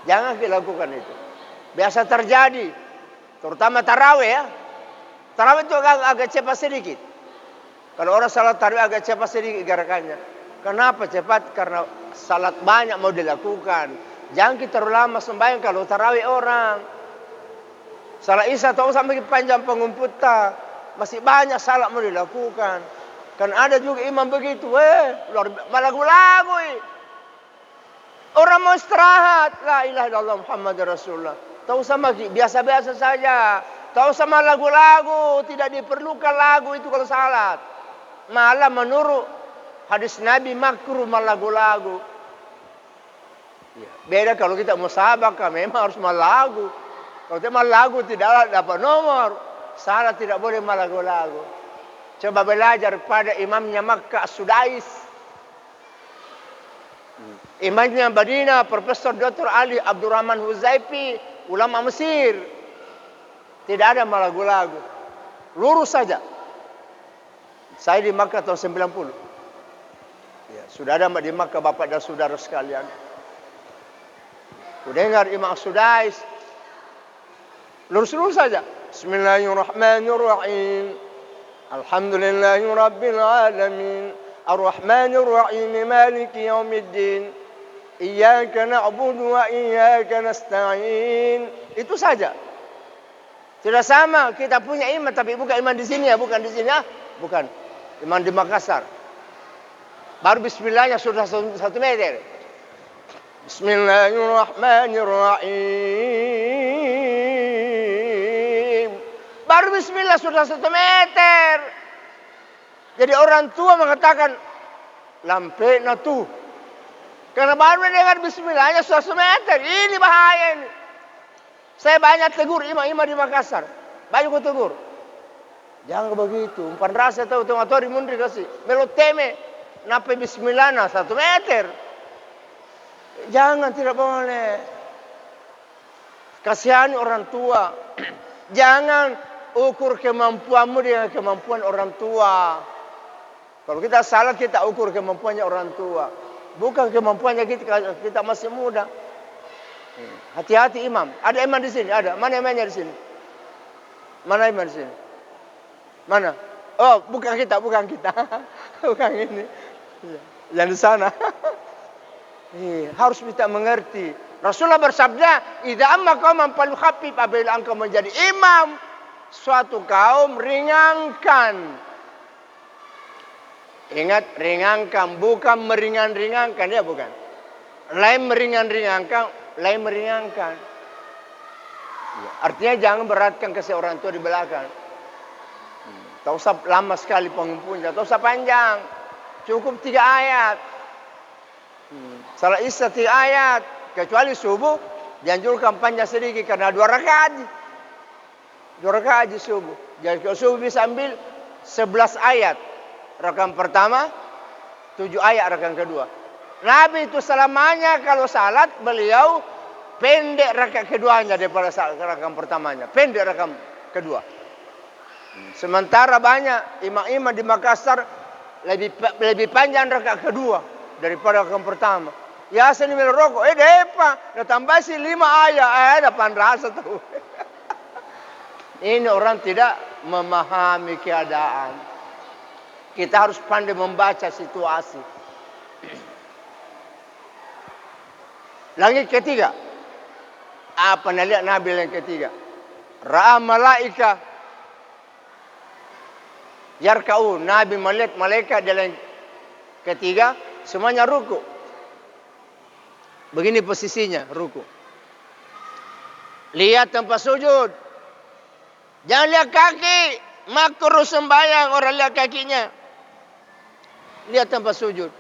Jangan dilakukan itu. Biasa terjadi, terutama tarawih ya. Tarawih itu agak cepat sedikit. Kalau orang salat tarawih agak cepat sedikit gerakannya. Kenapa cepat? Karena salat banyak mau dilakukan. Jangan kita terlalu lama sembahyang kalau tarawih orang. Salat isya tak usah makin panjang pengumputan. Masih banyak salat mau dilakukan. Kan ada juga imam begitu. Lagu-lagu. Orang mau istirahat. La ilaha illallah Muhammad Rasulullah. Tak usah makin biasa-biasa saja. Tak usah lagu-lagu. Tidak diperlukan lagu itu kalau salat. Malah menurut hadis Nabi makruh lagu-lagu. Ya, beda kalau kita musabaqah, memang harus lagu. Kalau tidak lagu tidak dapat nomor. Salah tidak boleh lagu-lagu. Coba belajar pada imamnya Makkah As-Sudais. Imamnya Madinah Profesor Dr. Ali Abdurrahman Huzaifi, ulama Mesir. Tidak ada lagu-lagu. Lurus saja. Saya di Makkah tahun 90. Ya, sudah ada di Makkah Bapak dan saudara sekalian. Dengar Imam Sudais. Lurus-lurus saja. Bismillahirrahmanirrahim. Alhamdulillahi rabbil alamin. Ar-Rahmanir Rahim. Maliki yaumiddin. Iyyaka na'budu wa iyyaka nasta'in. Itu saja. Tidak sama kita punya imam tapi bukan imam di sini ya, bukan di sini ya. Bukan. Imam di Makassar. Baru bismillahnya sudah 1 meter. Bismillahirrahmanirrahim. Baru bismillah sudah 1 meter. Jadi orang tua mengatakan, lampe na tu. Karena baru mendengar bismillahnya sudah semeter. Ini bahaya ini. Saya banyak tegur imam-imam di Makassar. Banyak ku tegur. Jangan begitu. Umpan rasa tahu tengah di mundri kasih. Meloteme. Napa bismillah 1 meter. Jangan, tidak boleh. Kasihani orang tua. Jangan ukur kemampuanmu dengan kemampuan orang tua. Kalau kita salah, kita ukur kemampuannya orang tua. Bukan kemampuannya kita masih muda. Hati-hati imam. Ada imam di sini? Ada. Mana imamnya di sini? Mana imam di sini? Mana? Oh, bukan kita. Bukan ini. Yang di sana. Harus kita mengerti. Rasulullah bersabda, "Idza amma qauman falyukhaffif," apabila engkau menjadi imam suatu kaum, ringankan. Ingat, ringankan, bukan meringan-ringankan, ya bukan. Lain meringan-ringankan, lain meringankan. Ya, artinya jangan beratkan ke seorang tua di belakang. Tak usah lama sekali pengumpulannya, tak usah panjang. Cukup 3 ayat. Salat isya 3 ayat. Kecuali subuh, dianjurkan panjang sedikit karena 2 rakaat. 2 rakaat subuh. Jadi kalau subuh bisa ambil 11 ayat. Rakaat pertama, 7 ayat rakaat kedua. Nabi itu selamanya kalau salat, beliau pendek rakaat keduanya daripada rakaat pertamanya. Pendek rakaat kedua. Sementara banyak imam-imam di Makassar lebih panjang rakaat kedua daripada rakaat pertama. Ya seni merokok, depa, tambah sih 5 ayat, depan rasa tuh. Ini orang tidak memahami keadaan. Kita harus pandai membaca situasi. Langit ketiga. Apa lihat Nabi yang ketiga? Ra'a malaika yarka'un. Nabi melihat malaikat di langit ketiga, semuanya ruku. Begini posisinya, ruku. Lihat tempat sujud. Jangan lihat kaki. Makruh sembahyang orang lihat kakinya. Lihat tempat sujud.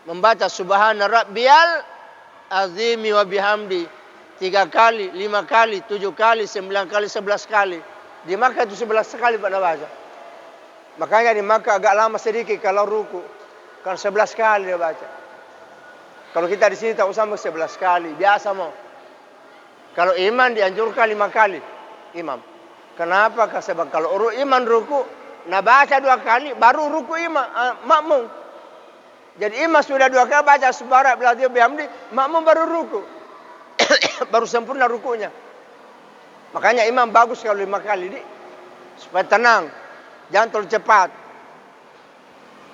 Membaca subhana rabbiyal azimi wa bihamdi. 3 kali, 5 kali, 7 kali, 9 kali, 11 kali. Di Makkah itu 11 kali pada baca. Makanya di Makkah agak lama sedikit kalau ruku. Kalau 11 kali dia baca. Kalau kita di sini tak usah 11 kali. Biasa mau. Kalau imam dianjurkan 5 kali. Imam. Kenapa? Sebab kalau imam ruku, nah baca 2 kali, baru ruku imam, makmum. Jadi imam sudah 2 kali baca subhana rabbiyal bihamdi, makmum baru ruku. Baru sempurna rukunya. Makanya imam bagus kalau 5 kali, supaya tenang, jangan terlalu cepat.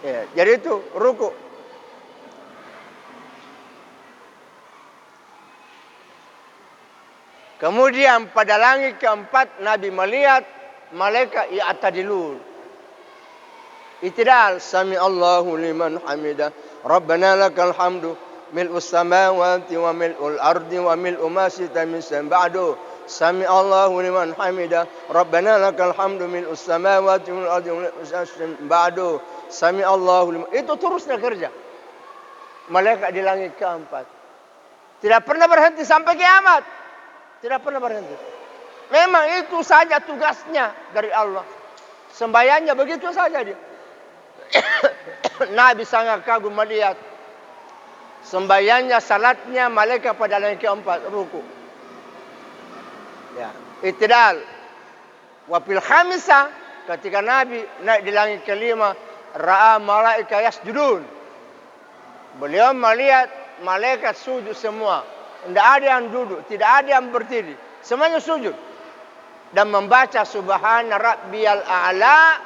Ya, jadi itu ruku. Kemudian pada langit keempat Nabi melihat malaikat ya'tadilun. Itidal, sami Allahu liman hamidah. Rabbana lakal hamdu mil'us samawati wa mil'ul ardi wa mil'u ma syi'ta min syai'in ba'du. Sami Allahu liman hamidah. Rabbana lakal hamdu mil'us samawati wa mil'ul ardi wa mil'u ma syi'ta min ba'du. Sami Allahu liman. Itu terusnya kerja. Malaikat di langit keempat. Tidak pernah berhenti sampai kiamat. Tidak pernah berhenti. Memang itu saja tugasnya dari Allah. Sembahyangnya begitu saja dia. Nabi sangat kagum melihat sembahyangnya, salatnya malaikat pada langit keempat ruku. Ya, itidal. Wa fil khamisah, ketika Nabi naik di langit kelima, ra'a malaika yasjudun. Beliau melihat malaikat sujud semua. Tidak ada yang duduk, tidak ada yang berdiri. Semuanya sujud. Dan membaca subhana rabbiyal a'la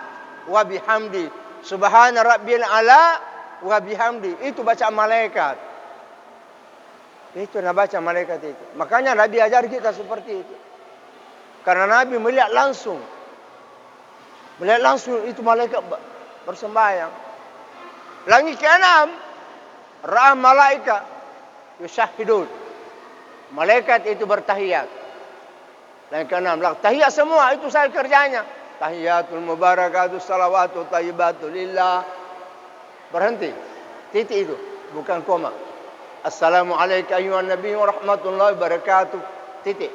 wa bihamdi. Subhana rabbiyal a'la wa bihamdi. Itu baca malaikat. Itu nak baca malaikat itu. Makanya Nabi ajar kita seperti itu. Karena Nabi melihat langsung. Melihat langsung itu malaikat bersembahyang. Langit ke-6. Ra'a malaika yusyahidun. Malaikat itu bertahiyat. Langit ke-6. Tahiyat semua itu saya kerjanya. Tahiyatul mubarakatuh salawatu tayyibatu lillah. Berhenti. Titik itu. Bukan koma. Assalamualaikum ayuhan nabi wa rahmatullahi wabarakatuh. Titik.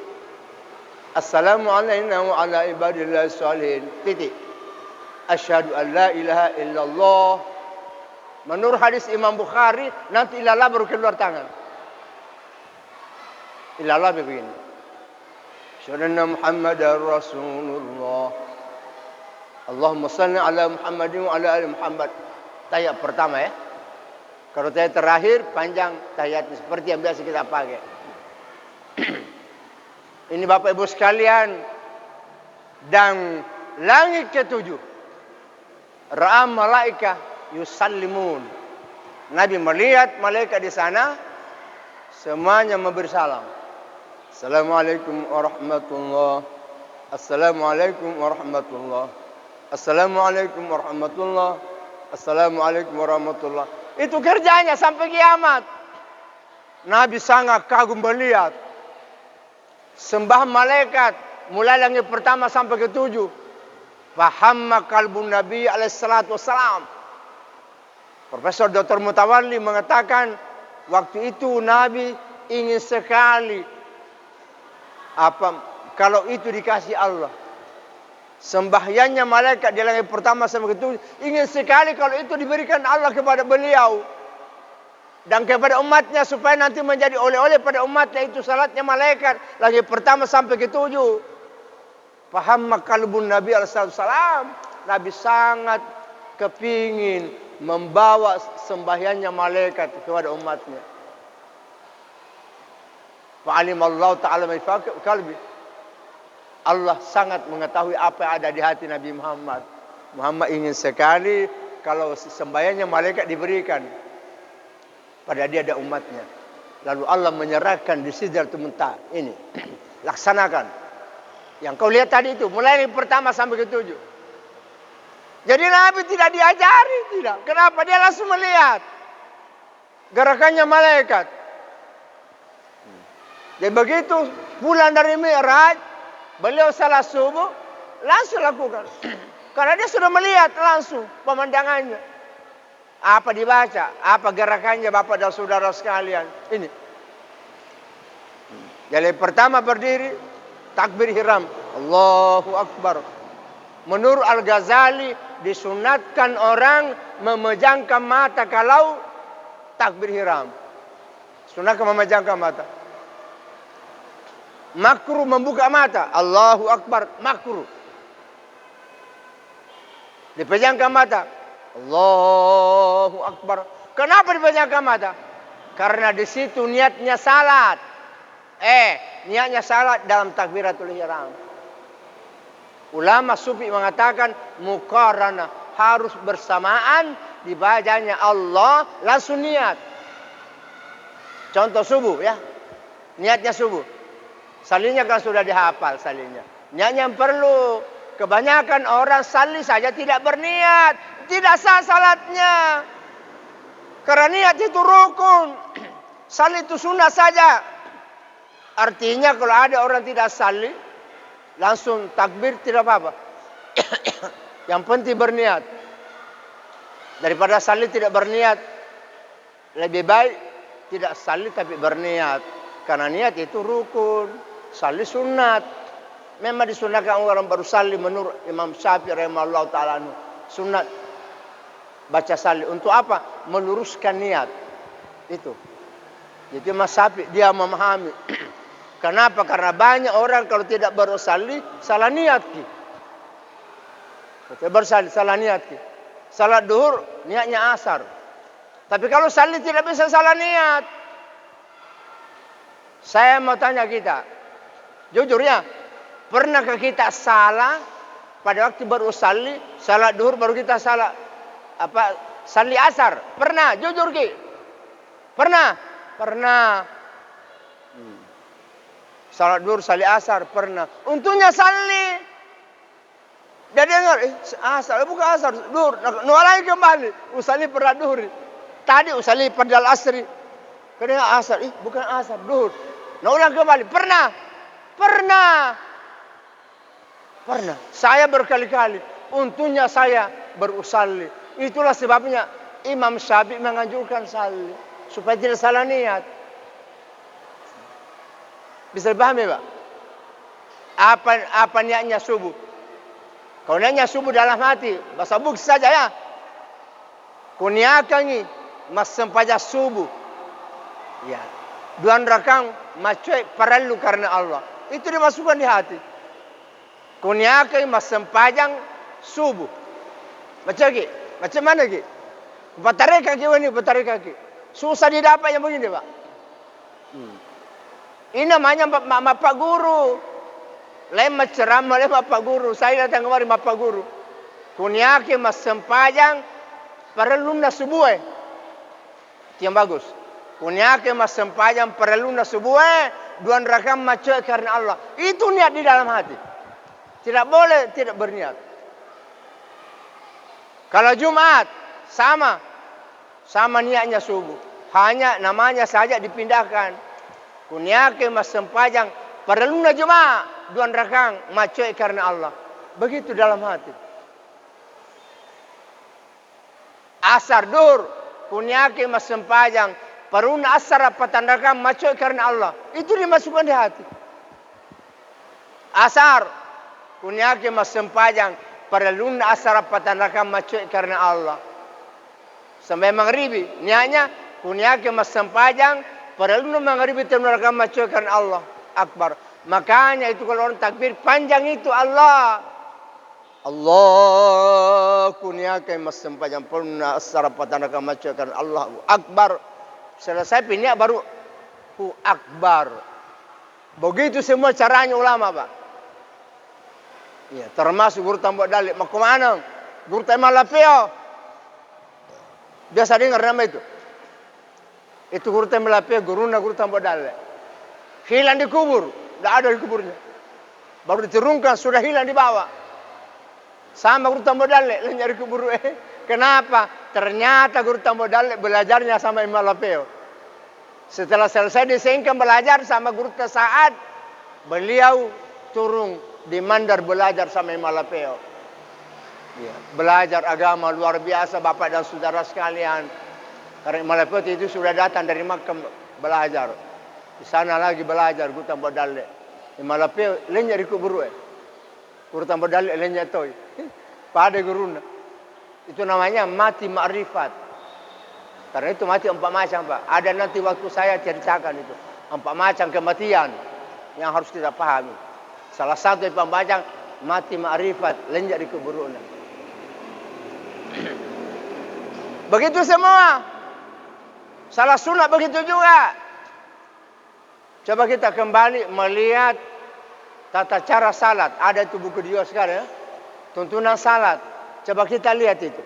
Assalamualaikum wa ala ibadillahi sholihin. Titik. Asyhadu an la ilaha illallah. Menurut hadis Imam Bukhari, nanti ilallah baru keluar tangan. Ilallah begini. Asyhadu anna Muhammadar Rasulullah. Allahumma salli ala Muhammadin wa ala ali Muhammad. Tahiyat pertama ya. Kalau tahiyat terakhir panjang tahiyat seperti yang biasa kita pakai. Ini Bapak Ibu sekalian, dan langit ketujuh, ra'a malaika yusallimun. Nabi melihat malaikat di sana, semuanya memberi salam. Assalamualaikum warahmatullah. Assalamualaikum warahmatullah. Assalamualaikum warahmatullah. Assalamualaikum warahmatullah. Itu kerjanya sampai kiamat. Nabi sangat kagum melihat sembah malaikat mulai langit pertama sampai ketujuh. Fahamma kalbun Nabi alaihissalatu wassalam. Profesor Dr. Mutawalli mengatakan waktu itu Nabi ingin sekali kalau itu dikasih Allah. Sembahyangnya malaikat di langit pertama sampai ketujuh, ingin sekali kalau itu diberikan Allah kepada beliau dan kepada umatnya supaya nanti menjadi oleh-oleh pada umatnya. Itu salatnya malaikat langit pertama sampai ketujuh. Paham kalbun Nabi alaihissalam. Nabi sangat kepingin membawa sembahyangnya malaikat kepada umatnya. Fa'alimallahu ta'ala ma fi qalbi. Allah sangat mengetahui apa yang ada di hati Nabi Muhammad. Muhammad ingin sekali kalau sembahyangnya malaikat diberikan pada dia dan umatnya. Lalu Allah menyerahkan di Sidratul Muntaha. Ini laksanakan. Yang kau lihat tadi itu mulai dari pertama sampai ketujuh. Jadi Nabi tidak diajari, tidak. Kenapa? Dia langsung melihat gerakannya malaikat. Jadi begitu pulang dari Mi'raj, beliau salat subuh, langsung lakukan. Karena dia sudah melihat langsung pemandangannya. Apa dibaca, apa gerakannya Bapak dan Saudara sekalian. Ini. Jadi pertama berdiri, takbir ihram. Allahu Akbar. Menurut Al-Ghazali, disunatkan orang memejamkan mata kalau takbir ihram. Sunatkan memejamkan mata. Makruh membuka mata. Allahu Akbar. Makruh. Dipejamkan mata. Allahu Akbar. Kenapa dipejamkan mata? Karena di situ niatnya salat. Niatnya salat dalam takbiratul ihram. Ulama sufi mengatakan muqarana, harus bersamaan dibacanya Allah langsung niat. Contoh subuh ya. Niatnya subuh. Salinya kan sudah dihafal salinya. Niatnya yang perlu. Kebanyakan orang sali saja tidak berniat. Tidak sah salatnya. Karena niat itu rukun. Sali itu sunnah saja. Artinya kalau ada orang tidak sali, langsung takbir tidak apa-apa. Yang penting berniat. Daripada sali tidak berniat, lebih baik tidak sali tapi berniat. Karena niat itu rukun. Sali sunat. Memang disunatkan orang baru sali menurut Imam Syafi'i rahimahullah ta'ala. Sunat baca sali. Untuk apa? Meluruskan niat. Itu. Jadi Imam Syafi'i dia memahami. Kenapa? Karena banyak orang kalau tidak baru sali, salah niat. Baru sali, salah niat. Salat duhur, niatnya asar. Tapi kalau sali tidak bisa salah niat. Saya mau tanya kita, jujur ya, pernahkah kita salah pada waktu baru sali, salat duhur baru kita salah sali asar? Pernah, jujur Ki? Pernah? Pernah. Salat duhur, sali asar, pernah. Untungnya sali. Dia dengar, asar, bukan asar, duhur. Nualai kembali, usali pada duhur. Tadi usali pada asri. Kadang asar, bukan asar, duhur. Nah ulang kembali, pernah. Saya berkali-kali, untungnya saya berusalli. Itulah sebabnya Imam Syafi'i menganjurkan salli. supaya tidak salah niat. Bisa dipahami, Pak? Apa niatnya subuh? Kalau niatnya subuh dalam hati, bahasa buk saja ya. Kuniakangi mas sempaja subuh. Ya. 2 rakang macoy perlu karena Allah. Itu dimasukkan di hati. Kuniakangi mas sempajang subuh. Macam mana ki? Batare kaki ini, batare kaki. Susah didapat yang begini, Pak. Ini namanya Bapak Guru. Lema ceramah, lema Pak Guru. Saya datang kemari Bapak Guru. Kuniaki mas sempajang perlu na subuh. Itu yang bagus. Kuniaki mas sempajang perlu na subuh. 2 rakam macoy karena Allah. Itu niat di dalam hati. Tidak boleh tidak berniat. Kalau Jumat sama niatnya subuh. Hanya namanya saja dipindahkan. Kuniake mas sempajang perlu na Jumat 2 rakang macoy karena Allah. Begitu dalam hati. Asar dur kuniake mas sempajang perlu na asar patan rakang macoy karena Allah. Itu dimasukkan di hati. Asar kuniake mas sempajang perlu na asar patan rakang macoy karena Allah. Sampai maghribi niatnya kuniake mas sempajang perlu na maghribi rakang macoy karena Allah. Akbar. Makanya itu kalau orang takbir panjang itu Allah. Allah kuniake mas sempajang perlu na asar patan rakang macoy karena Allah. Akbar. Selesai pinyak baru akbar. Begitu semua caranya ulama, Pak. Ya, termasuk guru tambah dalil. Mau kemana? Guru tambah lapeo. Biasa dengar nama itu. Itu guru tambah lapeo, guru tambah dalil. Hilang di kubur, tidak ada di kuburnya. Baru diturunkan sudah hilang di bawah. Sama guru tambah dalil, nyari kubur. Kenapa? Ternyata guru tambah dalil belajarnya sama Imam Lapeo. Setelah selesai disingkan belajar sama guru Tasaad, beliau turun di Mandar belajar sama Imam Lapeo. Ya, belajar agama luar biasa Bapak dan saudara sekalian. Karena Imam Lapeo itu sudah datang dari Makkah belajar. Di sana lagi belajar guru tambah dalil. Imam Lapeo lenya di kubur. Guru tambah dalil lenya toy. Pada guruna. Itu namanya mati ma'rifat. Karena itu mati 4 macam, Pak. Ada nanti waktu saya ceritakan itu. 4 macam kematian yang harus kita pahami. Salah satu yang pembacaan mati ma'rifat, lenjak di kuburuna. Begitu semua. Salah sunat begitu juga. Coba kita kembali melihat tata cara salat. Ada itu buku dia sekarang ya. Tuntunan salat. Coba kita lihat itu.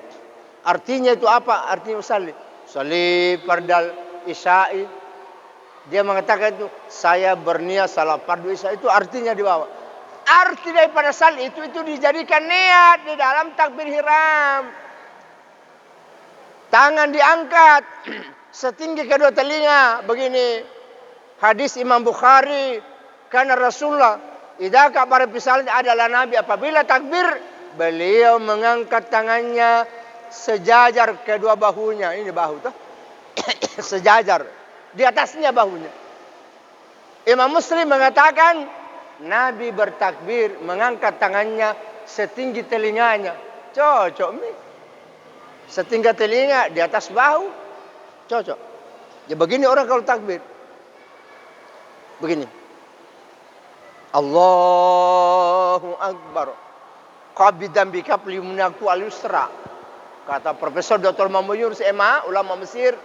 Artinya itu apa? Artinya usalli. Usalli fardal isya'i. Dia mengatakan itu, saya berniat salat fardu isya. Itu artinya di bawah. Arti daripada salat itu dijadikan niat di dalam takbir ihram. Tangan diangkat setinggi kedua telinga. Begini. Hadis Imam Bukhari. Karena Rasulullah. Idza kabara fi salat adalah Nabi. Apabila takbir. Beliau mengangkat tangannya sejajar kedua bahunya. Ini bahu tuh. Sejajar. Di atasnya bahunya. Imam Muslim mengatakan. Nabi bertakbir mengangkat tangannya setinggi telinganya. Cocok nih. Setinggi telinga di atas bahu. Cocok. Ya begini orang kalau takbir. Begini. Allahu Akbar. Qabidan bikapli munaku al-yusra. Kata Profesor Dr. Muhammad Yunus MA, ulama Mesir,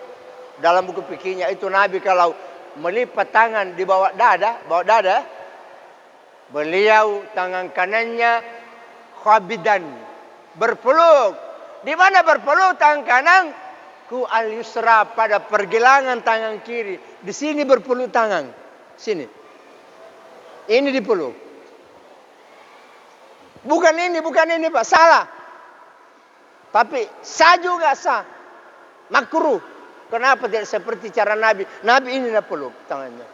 dalam buku fikihnya itu Nabi kalau melipat tangan di bawah dada, beliau tangan kanannya qabidan, berpeluk. Di mana berpeluk tangan kanan? Ku al-yusra, pada pergelangan tangan kiri. Di sini berpeluk tangan. Sini. Ini dipeluk. Bukan ini Pak, salah. Tapi sah juga sah. Makruh. Kenapa tidak seperti cara Nabi? Nabi ini nak peluk tangannya.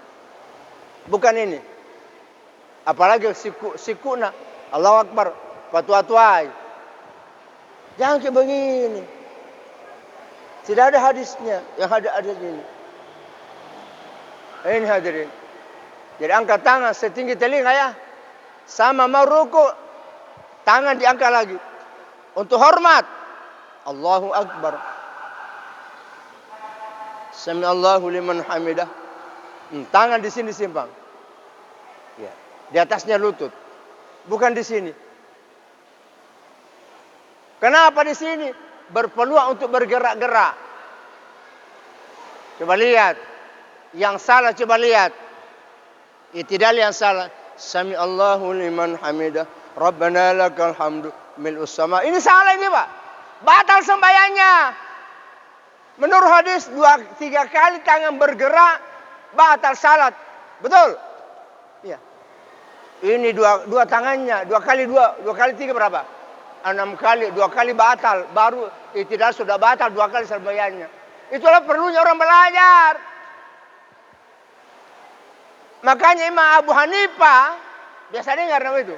Bukan ini. Apalagi sikuna. Allahu Akbar. Patuai. Jangan kayak begini. Tidak ada hadisnya. Yang ada ini. Ini hadirin. Jadi angkat tangan setinggi telinga ya. Sama mau ruku, tangan diangkat lagi. Untuk hormat. Allahu Akbar. Sami Allahu liman hamidah. Tangan di sini simpang. Ya. Di atasnya lutut. Bukan di sini. Kenapa di sini? Berpeluang untuk bergerak-gerak. Coba lihat. Yang salah coba lihat. Itidal yang salah. Sami Allahu liman hamidah. Rabbana lakal hamdu mil'us sama. Ini salah ini Pak. Batal sembahyangnya. Menurut hadis 2-3 kali tangan bergerak batal salat. Betul? Iya. Ini dua tangannya, 2 kali 2 kali 3 berapa? 6 kali, 2 kali batal, baru itidal sudah batal 2 kali sembahyangnya. Itulah perlunya orang belajar. Makanya Imam Abu Hanifah, biasa dengar nama itu.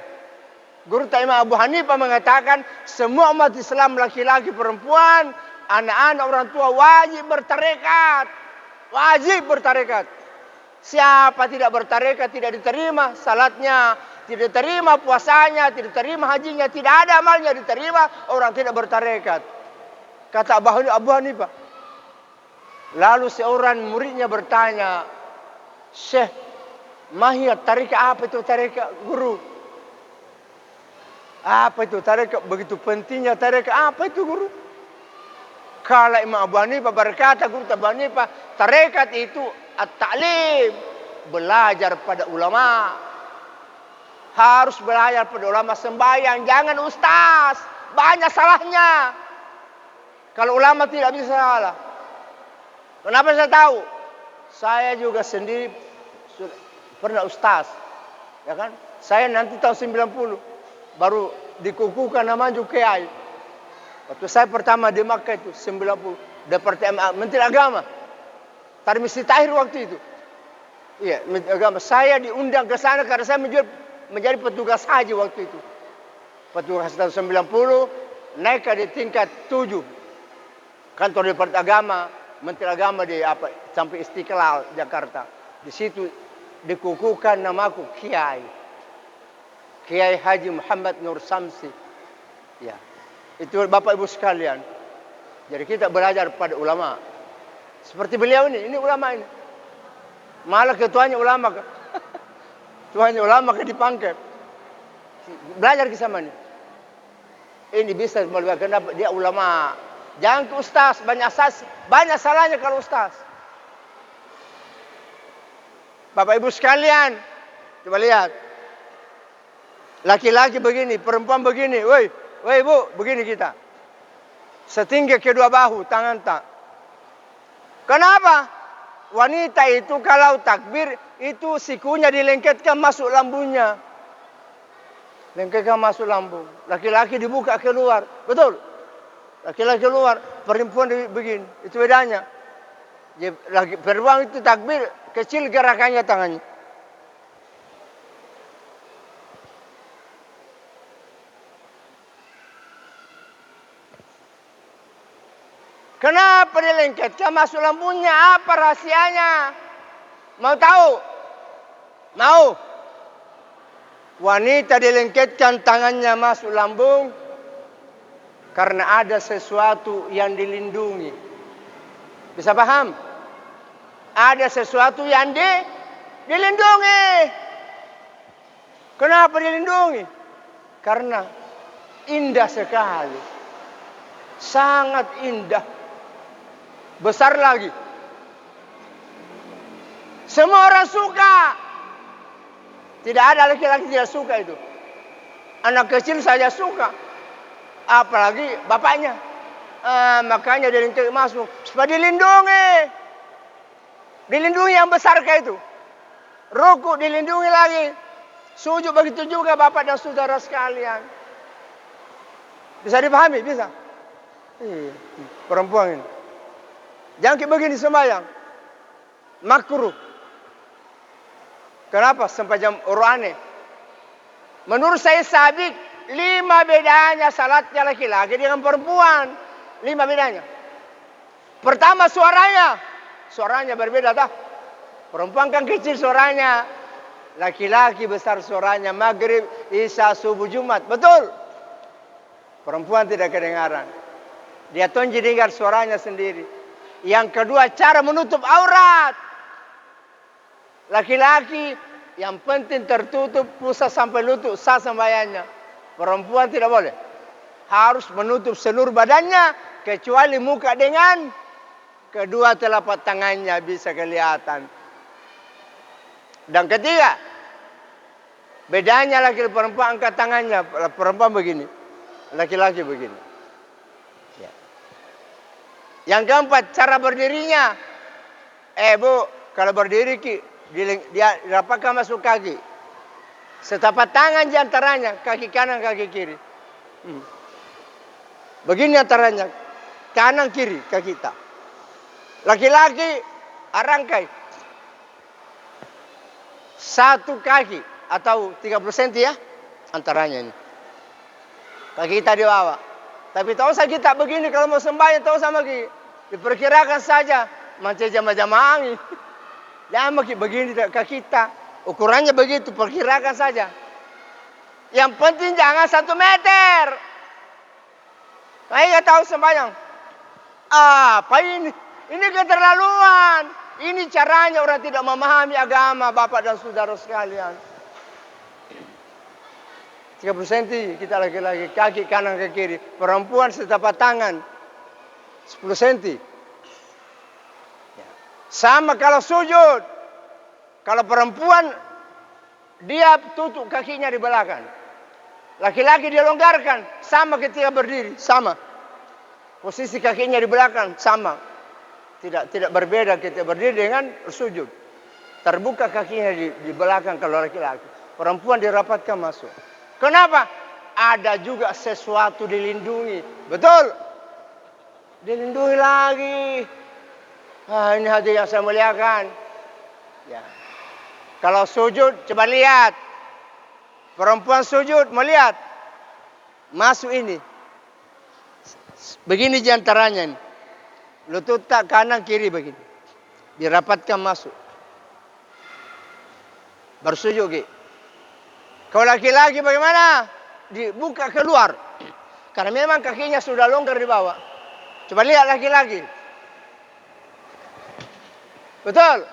Guru Imam Abu Hanifah mengatakan semua umat Islam laki-laki perempuan, anak-anak orang tua wajib bertarekat. Wajib bertarekat. Siapa tidak bertarekat tidak diterima salatnya, tidak diterima puasanya, tidak diterima hajinya, tidak ada amalnya diterima orang tidak bertarekat. Kata Abu Hanifah. Lalu seorang muridnya bertanya, "Syekh, mahiyat tarekat apa itu tarekat guru?" Apa itu tarekat? Begitu pentingnya tarekat. Apa itu guru? Kalau Imam Abu Hanifah berkata, guru Abu Hanifah, tarekat itu at-ta'lim, belajar pada ulama. Harus belajar pada ulama sembahyang, jangan ustaz. Banyak salahnya. Kalau ulama tidak bisa salah. Kenapa saya tahu? Saya juga sendiri pernah ustaz. Ya kan? Saya nanti tahun 90 baru dikukuhkan nama juga kiai. Waktu saya pertama di Makkah itu 90, Departemen Menteri Agama. Tarmisi Tahir waktu itu. Iya, Menteri Agama. Saya diundang ke sana karena saya menjadi petugas haji waktu itu. Petugas tahun 90 naik di tingkat 7. Kantor Departemen Agama, Menteri Agama di sampai Istiqlal Jakarta. Di situ dikukuhkan namaku kiai. Kiai Haji Muhammad Nur Samsi. Ya. Itu Bapak Ibu sekalian. Jadi kita belajar pada ulama. Seperti beliau ini ulama ini. Malah ketuanya ulama. Ketuanya ulama dipangkat. Belajar ke sama ini. Ini bisa melihat kenapa dia ulama. Jangan ke ustaz, banyak salahnya kalau ustaz. Bapak Ibu sekalian, coba lihat. Laki-laki begini, perempuan begini. Woi Bu, begini kita. Setinggi kedua bahu, tangan tak. Kenapa? Wanita itu kalau takbir, itu sikunya dilengketkan masuk lambungnya. Lengketkan masuk lambung. Laki-laki dibuka keluar. Betul? Laki-laki keluar, perempuan begini. Itu bedanya. Perempuan itu takbir, kecil gerakannya tangannya. Kenapa dilengketkan masuk lambungnya? Apa rahasianya? Mau tahu? Mau? Wanita dilengketkan tangannya masuk lambung karena ada sesuatu yang dilindungi. Bisa paham? Ada sesuatu yang dilindungi. Kenapa dilindungi? Karena indah sekali. Sangat indah. Besar lagi. Semua orang suka. Tidak ada laki-laki tidak suka itu. Anak kecil saja suka. Apalagi bapaknya. Makanya dilindungi masuk. Supaya dilindungi. Dilindungi yang besar kayak itu. Ruku dilindungi lagi. Sujud begitu juga bapak dan saudara sekalian. Bisa dipahami? Bisa? Perempuan ini. Jangan kayak begini sembahyang. Makruh. Kenapa? Sampai jam urane. Menurut saya sabik 5 bedanya salatnya laki-laki dengan perempuan. 5 bedanya. Pertama suaranya. Suaranya berbeda tak? Perempuan kan kecil suaranya. Laki-laki besar suaranya. Maghrib, Isya, subuh, Jumat. Betul. Perempuan tidak kedengaran. Dia tonji dengar suaranya sendiri. Yang kedua, cara menutup aurat. Laki-laki yang penting tertutup pusat sampai lutut, sah sembahyangnya. Perempuan tidak boleh. Harus menutup seluruh badannya, kecuali muka dengan kedua telapak tangannya bisa kelihatan. Dan ketiga, bedanya laki-laki perempuan angkat tangannya. Perempuan begini, laki-laki begini. Ya. Yang keempat, cara berdirinya. Bu, kalau berdiri dia rapatkan masuk kaki. Setapak tangan di antaranya, kaki kanan, kaki kiri. Begini antaranya, kanan kiri kaki kita. Laki-laki arangkai. Satu kaki atau 30 cm ya, antaranya ini. Kaki kita di bawah. Tapi tak usah kita begini kalau mau sembahyang, tak usah lagi. Diperkirakan saja, macam jamaah angin. Jangan begini kaki kita. Ukurannya begitu, perkirakan saja. Yang penting jangan 1 meter. Saya tahu sembahyang. Apa ini? Ini keterlaluan. Ini caranya orang tidak memahami agama, Bapak dan saudara sekalian. 30 cm kita laki-laki, kaki kanan ke kiri. Perempuan setapak tangan 10 cm. Sama kalau sujud. Kalau perempuan dia tutup kakinya di belakang. Laki-laki dia longgarkan, sama ketika berdiri, sama. Posisi kakinya di belakang sama. Tidak berbeda ketika berdiri dengan sujud. Terbuka kakinya di belakang kalau laki-laki. Perempuan dirapatkan masuk. Kenapa? Ada juga sesuatu dilindungi. Betul? Dilindungi lagi. Ini hati yang saya muliakan. Ya. Kalau sujud, coba lihat. Perempuan sujud, melihat. Masuk ini. Begini di antaranya. Lutut tak kanan kiri begini. Dirapatkan masuk. Bersujud. Kalau laki-laki bagaimana? Dibuka keluar. Karena memang kakinya sudah longgar di bawah. Coba lihat laki-laki. Betul?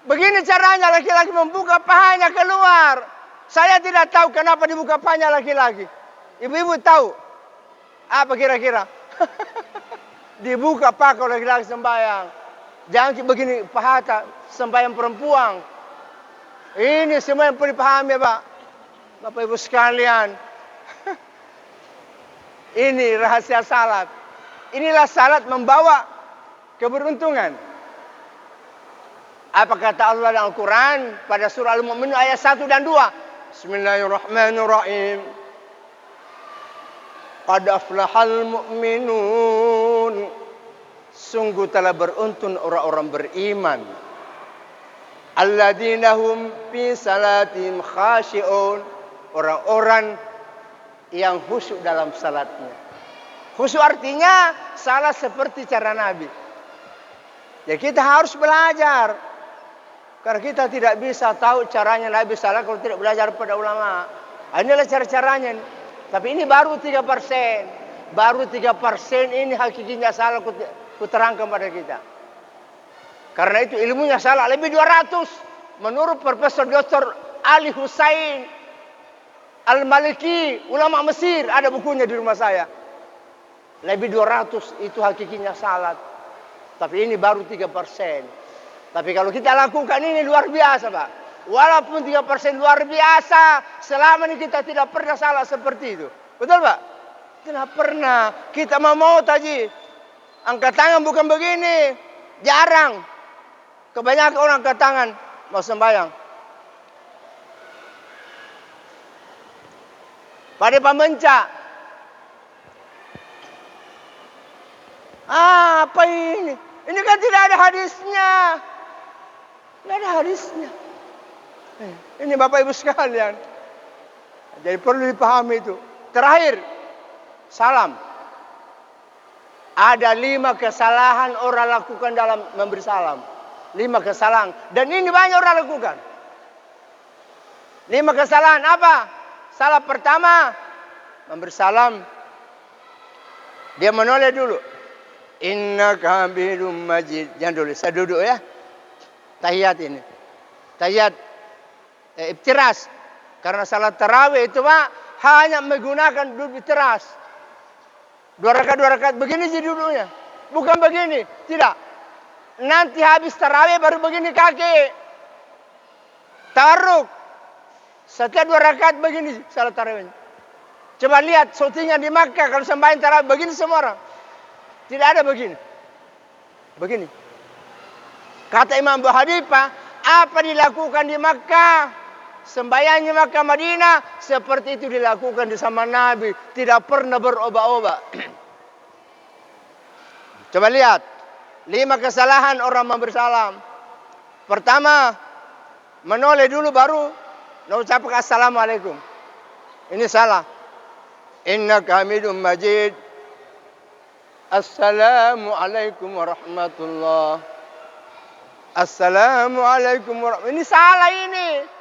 Begini caranya laki-laki membuka pahanya keluar. Saya tidak tahu kenapa dibuka pahanya laki-laki. Ibu-ibu tahu? Apa kira-kira? Dibuka paha kalau laki-laki sembahyang. Jangan begini paha sembahyang perempuan. Ini semua yang perlu dipahami, Pak. Bapak Ibu sekalian. Ini rahasia salat. Inilah salat membawa keberuntungan. Apa kata Allah dalam Al-Quran pada surah Al-Mu'minun ayat 1 dan 2. Bismillahirrahmanirrahim. Qad aflahal mu'minun. Sungguh telah beruntung orang-orang beriman. Alladzina hum fi salatihim khashi'un. Orang-orang yang khusyuk dalam salatnya. Khusyuk artinya salat seperti cara Nabi. Ya kita harus belajar. Karena kita tidak bisa tahu caranya Nabi salat kalau tidak belajar pada ulama. Inilah cara-caranya. Tapi ini baru 3%. Baru 3% ini hakikinya salah kuterangkan pada kita. Karena itu ilmunya salah lebih 200. Menurut Profesor Dr. Ali Hussein Al-Maliki, ulama Mesir, ada bukunya di rumah saya. Lebih 200 itu hakikinya salat. Tapi ini baru 3%. Tapi kalau kita lakukan ini luar biasa, Pak. Walaupun 3% luar biasa, selama ini kita tidak pernah salah seperti itu. Betul, Pak? Tidak pernah. Kita mau tadi. Angkat tangan bukan begini. Jarang. Kebanyakan orang angkat tangan mau sembahyang. Pada pembenca. Apa ini? Ini kan tidak ada hadisnya. Tidak ada hadisnya. Ini Bapak Ibu sekalian. Jadi perlu dipahami itu. Terakhir, salam. Ada 5 kesalahan orang lakukan dalam memberi salam. 5 kesalahan. Dan ini banyak orang lakukan. 5 kesalahan apa? Salah pertama, memberi salam. Dia menoleh dulu. Innaka hamidum majid. Jangan dulu, saya duduk ya. Tahiyat ini. Tahiyat iftiras. Karena salat tarawih itu Pak, hanya menggunakan duduk iftiras. 2 rakaat begini sih duduknya. Bukan begini, tidak. Nanti habis tarawih baru begini kaki. Tawarruk. Setiap 2 rakaat begini salat tarawihnya. Coba lihat syutingnya di Makkah kalau sembahyang tarawih begini semua orang. Tidak ada begini. Begini. Kata Imam Abu Hanifah, apa dilakukan di Makkah? Sembahyangnya Makkah Madinah seperti itu dilakukan di zaman Nabi, tidak pernah berubah-ubah. Coba lihat 5 kesalahan orang memberi salam. Pertama, menoleh dulu baru mengucapkan assalamualaikum. Ini salah. Innaka hamidum majid. Assalamualaikum warahmatullah. Assalamualaikum warahmatullah. Ini salah ini.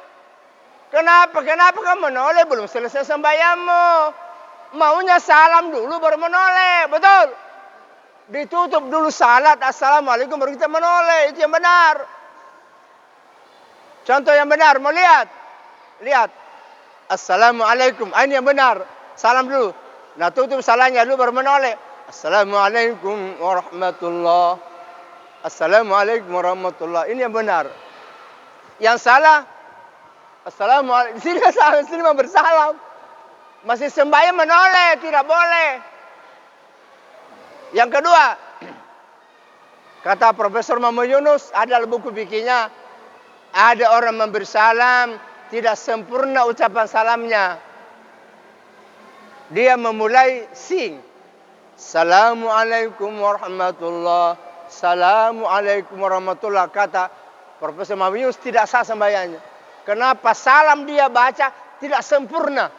Kenapa kamu menoleh belum selesai sembahyangmu? Maunya salam dulu baru menoleh, betul? Ditutup dulu salat, assalamualaikum baru kita menoleh, itu yang benar. Contoh yang benar, mau lihat? Lihat. Assalamualaikum, ini yang benar. Salam dulu. Nah tutup salamnya dulu baru menoleh. Assalamualaikum warahmatullah. Assalamualaikum warahmatullah. Ini yang benar. Yang salah, assalamualaikum. Sini mau bersalam. Masih sembahyang menoleh, tidak boleh. Yang kedua, kata Profesor Muhammad Yunus, ada buku bikinnya. Ada orang memberi salam, tidak sempurna ucapan salamnya. Dia memulai sing. Assalamualaikum warahmatullah. Assalamualaikum warahmatullah. Kata Profesor Muhammad Yunus tidak sah sembahyangnya. Kenapa? Salam dia baca tidak sempurna.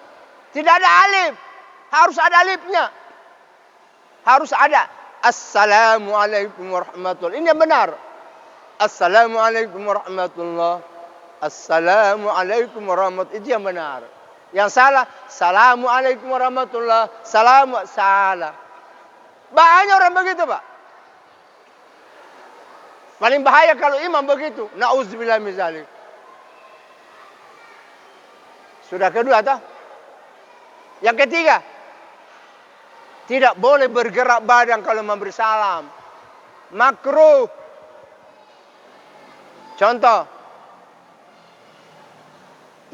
Tidak ada alif. Harus ada alifnya. Harus ada. Assalamualaikum warahmatullah. Ini yang benar. Assalamualaikum warahmatullah. Assalamualaikum warahmatullah. Itu yang benar. Yang salah, assalamualaikum warahmatullah. Salah. Banyak orang begitu, Pak. Paling bahaya kalau imam begitu. Na'udzubillah min dzalik. Sudah kedua toh? Yang ketiga, tidak boleh bergerak badan kalau memberi salam. Makruh. Contoh.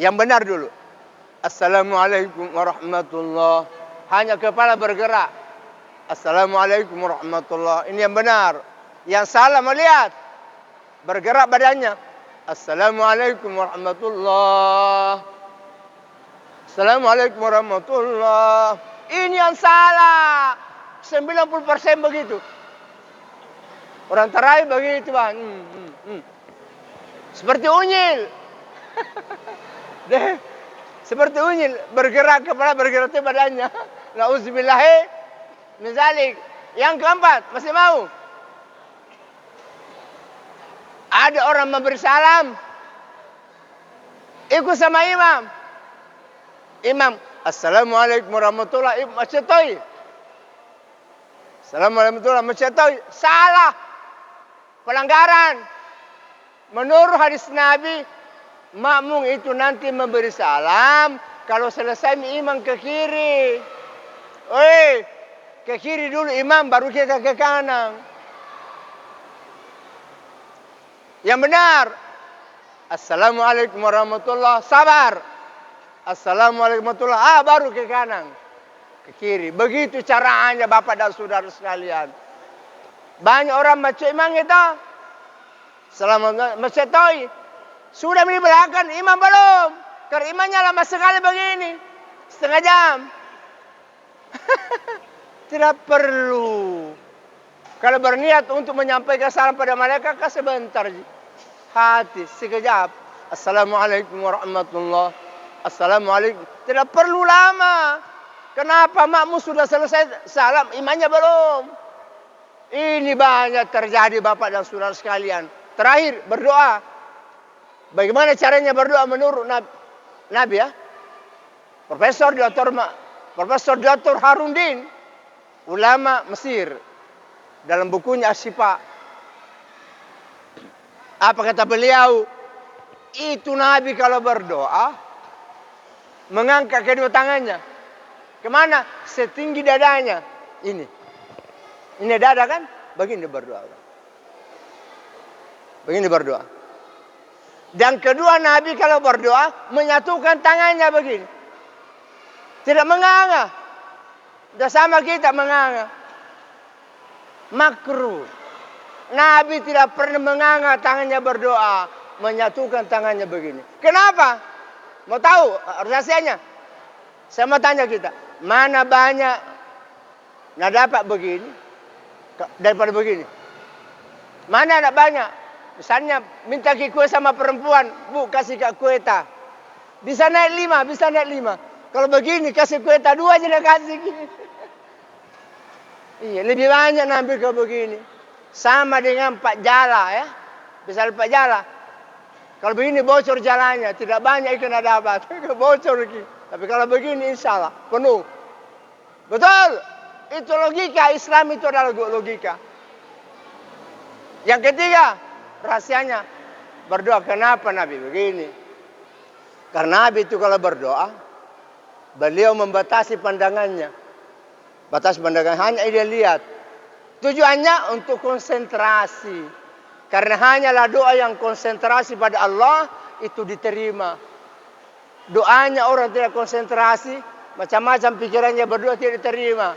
Yang benar dulu. Assalamualaikum warahmatullah. Hanya kepala bergerak. Assalamualaikum warahmatullah. Ini yang benar. Yang salah melihat. Bergerak badannya. Assalamualaikum warahmatullah. Assalamualaikum warahmatullah. Ini yang salah. 90% begitu. Orang tarawih begitu, Bang. Seperti unyil. Seperti unyil. Bergerak kepala, bergerak badannya. Na'udzubillahi min dzalik. Yang keempat, masih mau? Ada orang memberi salam. Ikut sama imam. Imam, assalamualaikum warahmatullahi wabarakatuh. Assalamualaikum warahmatullahi wabarakatuh. Salah. Pelanggaran. Menurut hadis Nabi, makmum itu nanti memberi salam. Kalau selesai imam ke kiri. Ke kiri dulu imam, baru kita ke kanan. Yang benar. Assalamualaikum warahmatullahi wabarakatuh. Sabar. Assalamualaikum warahmatullahi wabarakatuh. Baru ke kanan. Ke kiri. Begitu caranya Bapak dan Saudara sekalian. Banyak orang baca imam itu. Assalamualaikum warahmatullahi wabarakatuh. Sudah di belakang, imam belum. Karena imamnya lama sekali begini. Setengah jam. Tidak perlu. Kalau berniat untuk menyampaikan salam pada mereka, sebentar. Hati, sekejap. Assalamualaikum warahmatullah. Assalamualaikum. Tidak perlu lama. Kenapa makmum sudah selesai salam, imamnya belum? Ini banyak terjadi Bapak dan Saudara sekalian. Terakhir berdoa. Bagaimana caranya berdoa menurut Nabi ya? Profesor Dr. Harundin, ulama Mesir, dalam bukunya Asy-Syifa, apa kata beliau? Itu Nabi kalau berdoa mengangkat kedua tangannya. Kemana? Setinggi dadanya. Ini dada kan? Begini berdoa. Begini berdoa. Dan kedua Nabi kalau berdoa menyatukan tangannya begini. Tidak menganga. Sudah sama kita menganga. Makruh. Nabi tidak pernah menganga tangannya berdoa. Menyatukan tangannya begini. Kenapa? Mau tahu rahasianya? Saya mau tanya kita. Mana banyak nah dapat begini daripada begini? Mana ada banyak? Misalnya minta kue sama perempuan, Bu kasih kue ta. Bisa naik 5. Kalau begini kasih kue ta 2 aja dah kasih. Iya, lebih banyak Nabi kalau begini. Sama dengan Pak Jala ya. Bisa Pak Jala. Kalau begini bocor jalannya, tidak banyak ikan ada dapat. Bocor lagi. Tapi kalau begini insya Allah penuh. Betul. Itu logika. Islam itu adalah logika. Yang ketiga, rahasianya berdoa. Kenapa Nabi begini? Karena Nabi itu kalau berdoa, beliau membatasi pandangannya. Batas pandangan hanya dia lihat. Tujuannya untuk konsentrasi. Karena hanyalah doa yang konsentrasi pada Allah itu diterima. Doanya orang tidak konsentrasi, macam-macam pikirannya berdoa tidak diterima.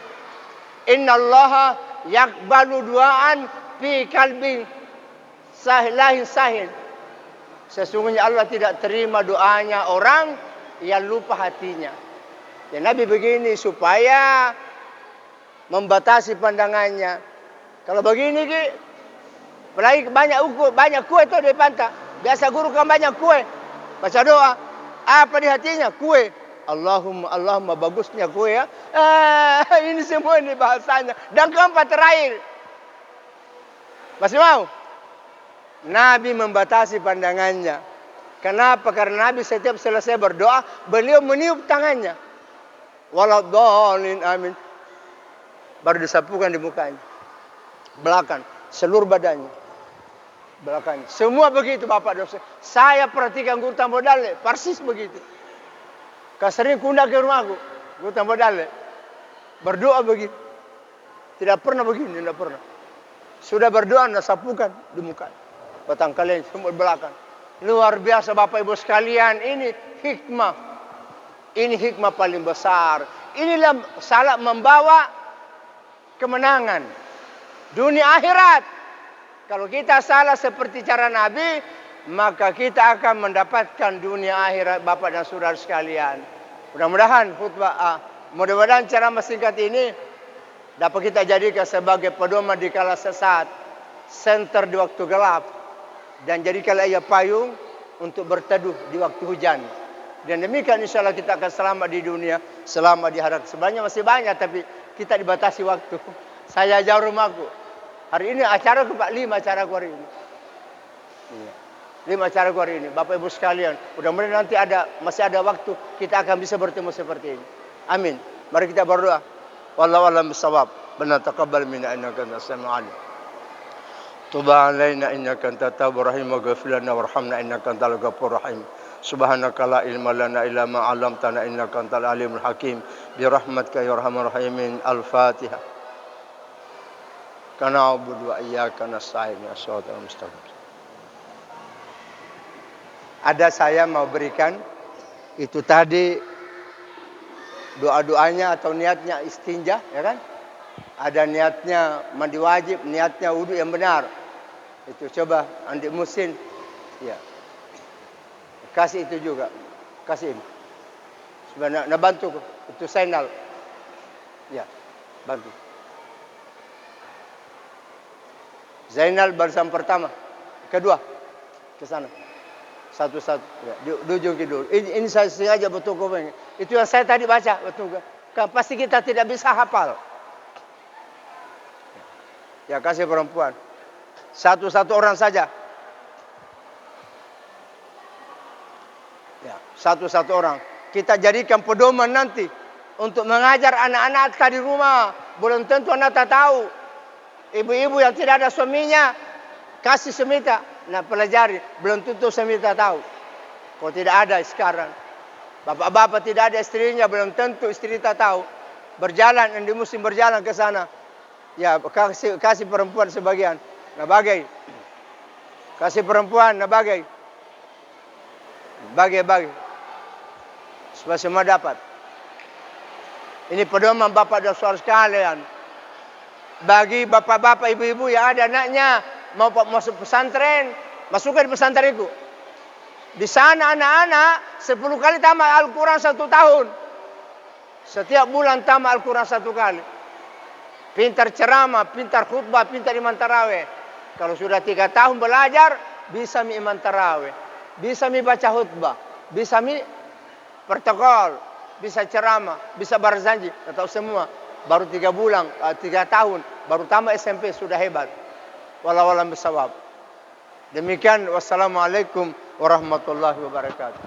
Innallaha yaqbalu du'aan fi qalbi sahilahin sahil. Sesungguhnya Allah tidak terima doanya orang yang lupa hatinya. Ya Nabi begini supaya membatasi pandangannya. Kalau begini ki, apalagi banyak kue tuh di pantai. Biasa guru kan banyak kue. Baca doa. Apa di hatinya? Kue. Allahumma bagusnya kue ya. Ini semua ini bahasanya. Dan keempat terakhir. Masih mau? Nabi membatasi pandangannya. Kenapa? Karena Nabi setiap selesai berdoa, beliau meniup tangannya. Waladhdallin amin. Baru disapukan di mukanya. Belakang. Seluruh badannya. Belakangnya. Semua begitu Bapak dosen. Saya perhatikan guru tambah dalil. Persis begitu. Kau sering kundang ke rumahku. Guru tambah dalil. Berdoa begitu. Tidak pernah begini. Tidak pernah. Sudah berdoa, sapukan di muka. Batang kalian semua di belakang. Luar biasa Bapak Ibu sekalian. Ini hikmah. Ini hikmah paling besar. Inilah salat membawa kemenangan. Dunia akhirat. Kalau kita salah seperti cara Nabi, maka kita akan mendapatkan dunia akhirat Bapak dan Saudara sekalian. Mudah-mudahan mudah-mudahan ceramah singkat ini dapat kita jadikan sebagai pedoman di kala sesat, senter di waktu gelap, dan jadikanlah ia payung untuk berteduh di waktu hujan. Dan demikian insya Allah kita akan selamat di dunia, selamat di akhirat. Sebenarnya masih banyak tapi kita dibatasi waktu. Saya jauh rumahku. Hari ini acara Pak 5 acara hari ini. 5 acara hari ini. Bapak Ibu sekalian, mudah-mudahan nanti masih ada waktu kita akan bisa bertemu seperti ini. Amin. Mari kita berdoa. Wallahu a'lam bishawab. Rabbana taqabbal minna innaka antas samiul alim. Tub 'alaina innaka antat tawwabur rahim waghfir lana warhamna innaka antal ghafurur rahim. Subhanaka la ilma lana illa ma 'allamtana innaka antal alimul hakim. Bi rahmatika ya arhamar rahimin. Al-Fatihah. Kana abudu wa iyyaka nasta'in as-siratal mustaqim. Ada saya mau berikan itu tadi doa-doanya atau niatnya istinja, ya kan? Ada niatnya mandi wajib, niatnya wudu yang benar. Itu coba Andi Musin, ya. Kasih itu juga, kasih ini. Sebenarnya bantu itu Sainal, ya, bantu. Zainal barusan pertama, kedua ke sana, satu-satu. Ya, di ujung dulu. Ini saya sengaja betul komen. Itu yang saya tadi baca betul. Kan pasti kita tidak bisa hafal. Ya kasih perempuan, satu-satu orang saja. Satu-satu orang. Kita jadikan pedoman nanti untuk mengajar anak-anak kita di rumah. Belum tentu anak tak tahu. Ibu-ibu yang tidak ada suaminya, kasih semita. Nah pelajari, belum tentu semita tahu. Kalau tidak ada sekarang. Bapak-bapak tidak ada istrinya, belum tentu istri tak tahu. Berjalan, yang di musim berjalan ke sana. Ya, kasih perempuan sebagian. Nah bagai. Kasih perempuan, nah bagai. Bagi. Supaya semua dapat. Ini pedoman bapak dan saudara sekalian. Bagi bapak-bapak, ibu-ibu yang ada anaknya mau masuk pesantren, masukkan di pesantren itu. Di sana anak-anak 10 kali tamat Al-Quran 1 tahun. Setiap bulan tamat Al-Quran 1 kali. Pintar ceramah, pintar khutbah, pintar imam tarawih. Kalau sudah 3 tahun belajar, bisa mi imam tarawih, bisa mi baca khutbah, bisa mi protokol, bisa ceramah, bisa barzanji, atau semua. Baru 3 bulan, 3 tahun, baru tamat SMP sudah hebat. Wallahu a'lam bishawab. Demikian, wassalamualaikum warahmatullahi wabarakatuh.